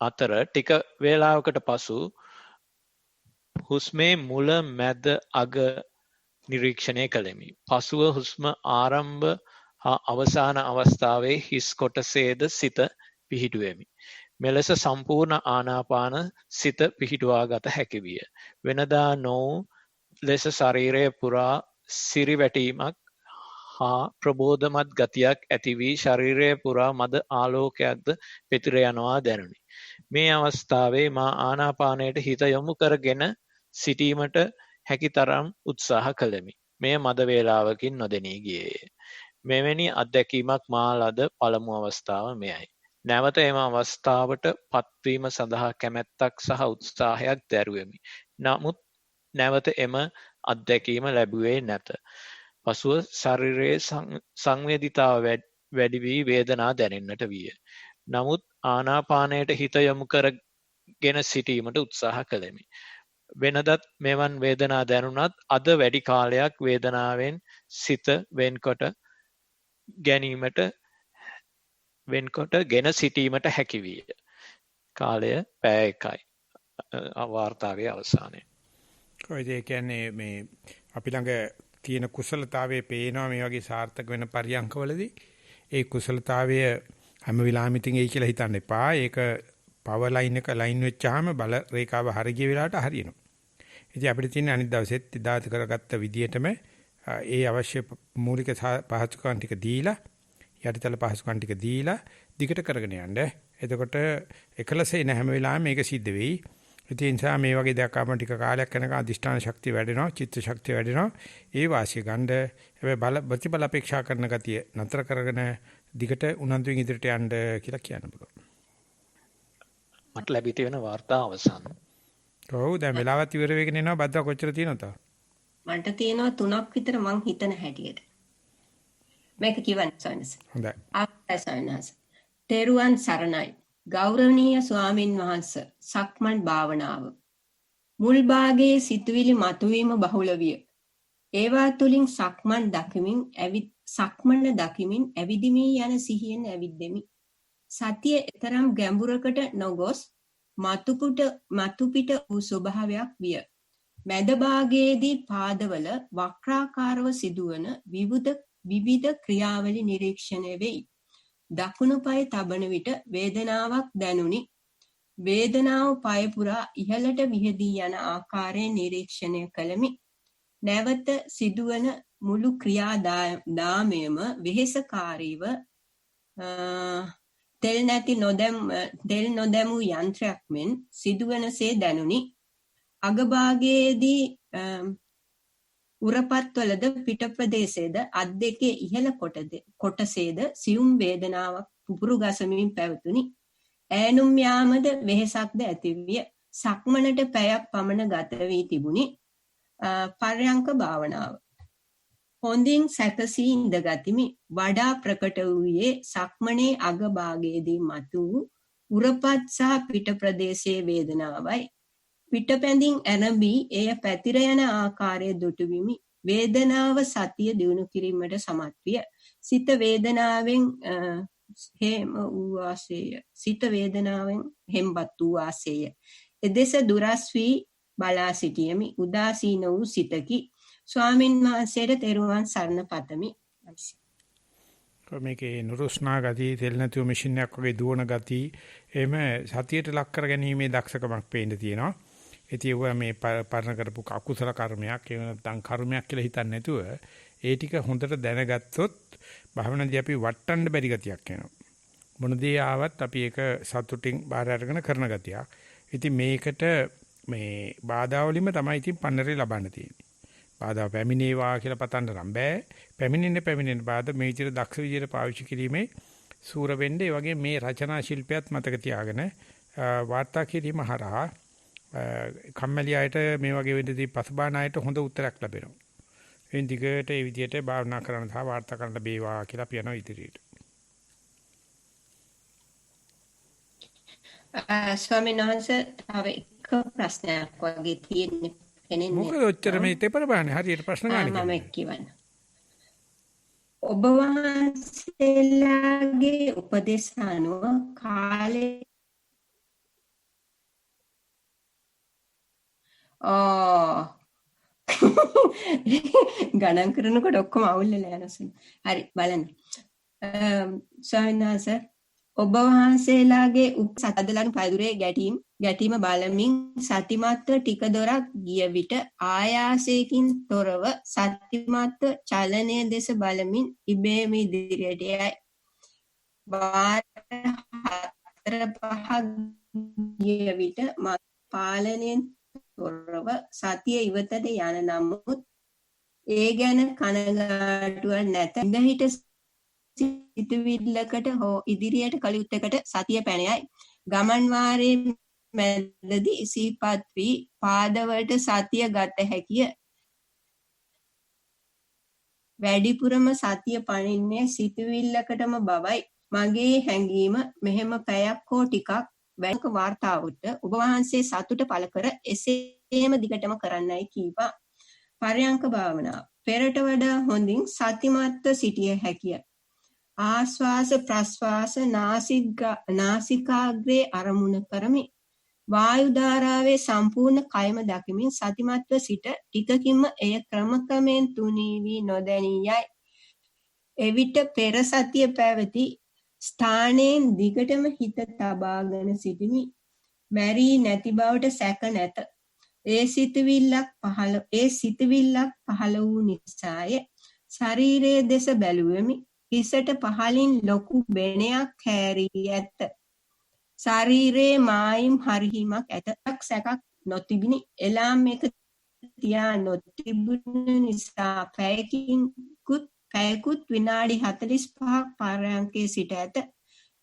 අතර ටික වේලාවකට පසු හුස්මේ මුල මැද අග නිරීක්ෂණය කළෙමි. පසුව හුස්ම ආරම්භ හා අවසාන අවස්ථාවේ හිස් කොටසේද සිත පිහිටුවෙමි. මෙලෙස සම්පූර්ණ ආනාපාන සිත පිහිටුවා ගත හැකි විය. වෙනදා නොවු ලෙස ශරීරය පුරා සිරිවැටීමක් හා ප්‍රබෝධමත් ගතියක් ඇති වී ශරීරය පුරා මද ආලෝකයක්ද පෙතිර යනවා දැනුනි. මේ අවස්ථාවේ මා ආනාපානයට හිත යොමු කරගෙන සිටීමට හැකි තරම් උත්සාහ කළෙමි. මෙය මද වේලාවකින් නොදෙනී ගියේය. මෙවැනි අත්දැකීමක් මා ලද පළමු අවස්ථාව මෙයයි. නැවත එම අවස්ථාවට පත්වීම සඳහා කැමැත්තක් සහ උත්සාහයක් දැරුවෙමි. නමුත් නැවත එම අත්දැකීම ලැබුවේ නැත. පසුව ශරීරයේ සංවේදීතාව වැඩි වී වේදනා දැනෙන්නට විය. නමුත් ආනාපානයට හිත යොමු කරගෙන සිටීමට උත්සාහ කළෙමි. වෙනදත් මෙවන් වේදනා දැනුණත් අද වැඩි කාලයක් වේදනාවෙන් සිත වෙන්කොට ගෙන සිටීමට හැකි විය. කාලය පැය 1යි. වාර්තාවේ අවසානයේ. කොයිද කියන්නේ මේ අපි ළඟ තියෙන කුසලතාවයේ පේනවා මේ වගේ සාර්ථක වෙන පරියන්කවලදී. ඒ කුසලතාවය හැම වෙලාවෙම ඉතින් ඒ කියලා හිතන්න එපා. ඒක පවර් ලයින් එක ලයින් වෙච්චාම බල රේඛාව හරිය වෙලාවට හරියනවා. ඉතින් අපිට තියෙන අනිත් දවසෙත් ඉදාත කරගත්ත විදියටම ඒ අවශ්‍ය මූලික පහසුකම් ටික දීලා යටිතල පහසුකම් ටික දීලා දිගට කරගෙන යන්න. එතකොට එකලසේ නැ හැම වෙලාවෙම මේක සිද්ධ වෙයි. ඒ නිසා මේ වගේ දෙයක් ආපම ටික කාලයක් යනකම් අදිෂ්ඨාන ශක්තිය වැඩෙනවා, චිත්ත ශක්තිය වැඩෙනවා. ඒ වාසිය ගන්න හැබැයි ප්‍රතිඵල අපේක්ෂා කරන ගතිය නතර කරගෙන දිගට උනන්දුවෙන් ඉදිරියට යන්න කියලා කියන්න පුළුවන්. මට ලැබී තියෙන වාර්තා අවසන්. ඔව් දැන් වෙලාවත් ඉවර වෙගෙන එනවා. බද්දා කොච්චර තියෙනවද? මන්ට තියෙනවා 3ක් විතර මං හිතන හැටියට. මේක කියවන්න සයන්ස්. හොඳයි. සයන්ස්. තෙරුවන් සරණයි. ගෞරවනීය ස්වාමින් වහන්සේ සක්මන් භාවනාව. මුල් භාගයේ සිතුවිලි මතුවීම බහුල විය. ඒවා තුලින් සක්මන දකිමින් ඇවිදිමි යන සිහියෙන් ඇවිද්දෙමි. සතිය එතරම් ගැඹුරකට නොගොස් මතු පිට වූ ස්වභාවයක් විය. මැද භාගයේදී පාදවල වක්‍රාකාරව සිදුවන විවිධ ක්‍රියාවලි නිරීක්ෂණය වෙයි. දකුණු පාය තබන විට වේදනාවක් දැනුනි. වේදනාව පය පුරා ඉහළට විහිදී යන ආකාරය නිරීක්ෂණය කළමි. නැවත සිදුවන මුළු ක්‍රියාදාමයම වෙහෙසකාරීව තෙල් නොදැමූ යන්ත්‍රයක් මෙන් සිදුවනසේ දැනුනි. අගභාගයේදී උරපත්වලද පිටප්‍රදේශයේද අත් දෙකේ ඉහළ කොටසේද සියුම් වේදනාවක් පුපුරු ගසමින් පැවතුනි. ඈනුම් යාමද වෙහෙසක්ද ඇතිවිය. සක්මනට පැයක් පමණ ගත වී තිබුණි. පර්යංක භාවනාව. හොඳින් සැකසී ඉඳගතිමි. වඩා ප්‍රකට වූයේ සක්මනේ අග භාගයේදී මතු උරපත් සහ පිට ප්‍රදේශයේ වේදනාවයි. පිටපැඳින් ඇරඹී එය පැතිර යන ආකාරය දුටුවිමි. වේදනාව සතිය දියුණු කිරීමට සමත් විය. සිත වේදනාවෙන් හෙම්බත් වූ වාසේය. එදෙස දුරස් වී බලා සිටියමි. උදාසීන වූ සිතකි. ස්වාමින් වහන්සේට තෙරුවන් සරණ පතමි. මේකේ නුරුස්නා ගතිය, තෙල් නැතුව මැෂින් එකක් වගේ දුවන ගතිය, එහෙම සතියට ලක් කර ගැනීමේ දක්ෂකමක් පේන්න තියෙනවා. ඉතින් ඒවා මේ පරණ කරපු අකුසල කර්මයක්, ඒ නැත්නම් කර්මයක් කියලා හිතන්නේ නැතුව ඒ ටික හොඳට දැනගත්තොත් භාවනාදී අපි වටන්න බැරි ගතියක් එනවා. මොන දේ ආවත් අපි ඒක සතුටින් බාහිර අරගෙන කරන ගතියක්. ඉතින් මේකට මේ බාධා වලින්ම තමයි ඉතින් පන්නරේ ලබන්න තියෙන්නේ. බාධා පැමිණේවා කියලා පතන්න නම් බෑ. පැමිණෙන බාධා මේ විදිහට දක්ෂ විදිහට පාවිච්චි කිරීමේ සූර වෙන්නේ. ඒ වගේ මේ රචනා ශිල්පියත් මතක තියාගෙන වාර්තා කිරීම හරහා කම්මැලි අයට මේ වගේ වෙද්දී පසුබාන අයට හොඳ උත්තරයක් ලැබෙනවා. එයින් දිගට ඒ විදිහට භාවනා කරන්න සහ වාර්තා කරන්න බේවා කියලා අපි යනවා ඉදිරියට. ස්වාමීන් වහන්සේ තව එක ප්‍රශ්නයක් වගේ තියෙන්නේ. මොකද ඔච්චර මේ තෙපර බාන්නේ හරියට ප්‍රශ්න ගන්න මම කියවන්න. ඔබ වහන්සේලාගේ උපදේශ අනුව කාලේ ගණන් කරනකොට ඔක්කොම අවුල් වෙලා යනවා. හරි බලන්න. ස්වාමීන් වහන්සේ ඔබ වහන්සේලාගේ සතදලන් පයදුරේ ගැටීම බලමින් සතිමත්ව ටික දොරක් ගිය විට ආයාසයෙන් තොරව සතිමත්ව චලනයේ දෙස බලමින් ඉබේම ඉදිරියට යයි. වාර 4-5 ගිය විට පාලනයෙන් තොරව සතිය ඉවතට යන නමුත් ඒ ගැන කනගාටුවක් නැත. ඉඳහිට සිතුවිල්ලකට හෝ ඉදිරියට කලියුත්තකට සතිය පැනයයි. ගමන් වාරයේ මැදදී සිහිපත් වී පාදවලට සතිය ගත හැකිය. වැඩිපුරම සතිය පනින්නේ සිතුවිල්ලකටම බවයි. මගේ හැඟීම මෙහෙම පැයක් හෝ ටිකක් බැංක වාර්තාවට ඔබ වහන්සේ සතුට පළ කර එසේම දිගටම කරන්නයි කීවා. පරයන්ක භාවනාව පෙරට වඩා හොඳින් සතිමත්ව සිටිය හැකිය. ආශ්වාස ප්‍රශ්වාස නාසිකාග්‍රේ අරමුණ කරමි. වායු ධාරාවේ සම්පූර්ණ කයම දකිමින් සතිමත්ව සිට ටිකකින්ම එය ක්‍රමක්‍රමයෙන් තුනී වී නොදැනී යයි. එවිට පෙර සතිය පැවති ස්ථානයෙන් දිගටම හිත තබාගෙන සිටිමි. මැරී නැති බවට සැක නැත. ඒ සිතවිල්ලක් පහළ වූ නිසාය. ශරීරයේ දෙස බැලුවෙමි. හිසට පහළින් ලොකු බෙනයක් හැරී ඇත. ශරීරයේ මායිම් හරිහිමක් ඇතක් සැකක් නොතිබිනි. එලාම් එක තියා නොතිබුණ නිසා පැයකුත් විනාඩි 45ක් පරයන්කේ සිට ඇත.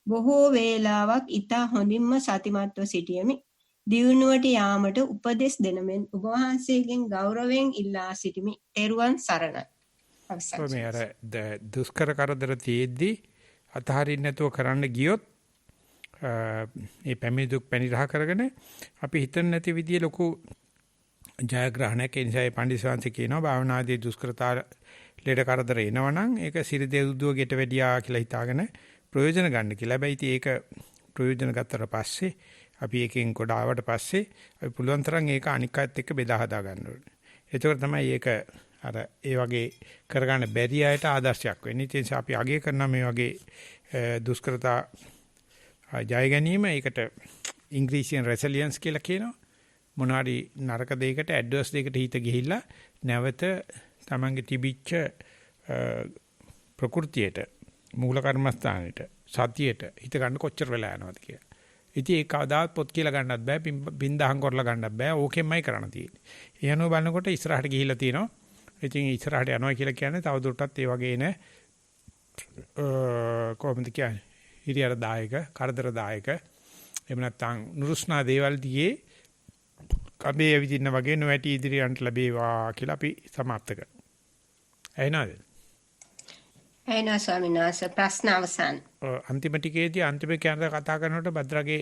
බොහෝ වේලාවක් ඉතා හොඳින්ම සතිමත්ව සිටියමි. දියුණුවට යාමට උපදෙස් දෙනමෙන් ඔබ වහන්සේගෙන් ගෞරවයෙන් ඉල්ලා සිටිමි. ත්වන් සරණයි. මේ අර දුෂ්කර කරදර තියෙද්දි අතහරින්න නැතුව කරන්න ගියොත් මේ පැමිණි දුක් පැනිරහ කරගෙන අපි හිතන්නේ නැති විදිය ලොකු ජයග්‍රහණයක්. ඒ නිසා පඬිස්සංශ කියනවා භාවනාදී දුෂ්කරතා ලෙඩ කරදර එනවනම් ඒක සිරි දෙව්දුව ගෙට වැඩියා කියලා හිතාගෙන ප්‍රයෝජන ගන්න කියලා. හැබැයි ඉතින් ඒක ප්‍රයෝජන ගත්තට පස්සේ අපි එකෙන් කොට ආවට පස්සේ අපි පුළුවන් තරම් ඒක අනික් අයත් එක්ක බෙදා හදා ගන්න ඕනේ. ඒකෝර තමයි ඒක අර ඒ වගේ කරගන්න බැරි අයට ආදර්ශයක් වෙන්නේ. ඒ නිසා අපි අගය කරන මේ වගේ දුෂ්කරතා ජය ගැනීම ඒකට ඉංග්‍රීසියෙන් resilience කියලා කියනවා. මොනවාරි නරක දෙයකට ඇඩ්වර්ස් දෙයකට හිත ගිහිල්ලා නැවත තමන්ගේ තිබිච්ච ප්‍රകൃතියට මූල කර්මස්ථානෙට සතියට හිත ගන්න කොච්චර වෙලා යනවද කියලා. ඉතින් ඒක කවදාවත් පොත් කියලා ගන්නත් බෑ, බින්දහම් කරලා ගන්නත් බෑ. ඕකෙන්මයි කරන්න තියෙන්නේ. ඒ අනුව බලනකොට ඉස්සරහට ගිහිල්ලා තියෙනවා. ඉතින් ඉස්සරහට යනවා කියලා කියන්නේ තවදුරටත් ඒ වගේ නේ කොහොමද කියන්නේ? හිරියර දායක, කරදර දායක, එහෙම නැත්නම් නුරුස්නා දේවල් දිගේ කබේ ඇවිදින්න වගේ නොවැටි ඉදිරියන්ට ලැබේවා කියලා අපි සමාප්ත කරනවා. එහෙනද? එහෙනම් ස්වාමීන් වහන්සේ ප්‍රශ්න අවසන්. අන්තිම ටිකේදී අන්තිම කැනර කතා කරනකොට භද්‍රගේ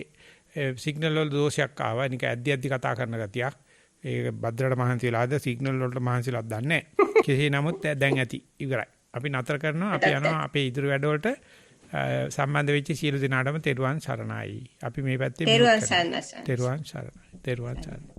සිග්නල් වල දෝෂයක් ආවා. නික ඇද්දි කතා කරන ගතියක්. ඒක භද්‍රට මහන්සි වෙලාද සිග්නල් වලට මහන්සිලාද දන්නේ නැහැ. කෙසේ නමුත් දැන් ඇති ඉවරයි. අපි නතර කරනවා. අපි යනවා අපේ ඉදිරි වැඩවලට සම්බන්ධ වෙච්ච සියලු දෙනාටම තෙරුවන් සරණයි. අපි මේ පැත්තේ තෙරුවන් සරණයි. තෙරුවන් සරණයි. තෙරුවන් සරණයි.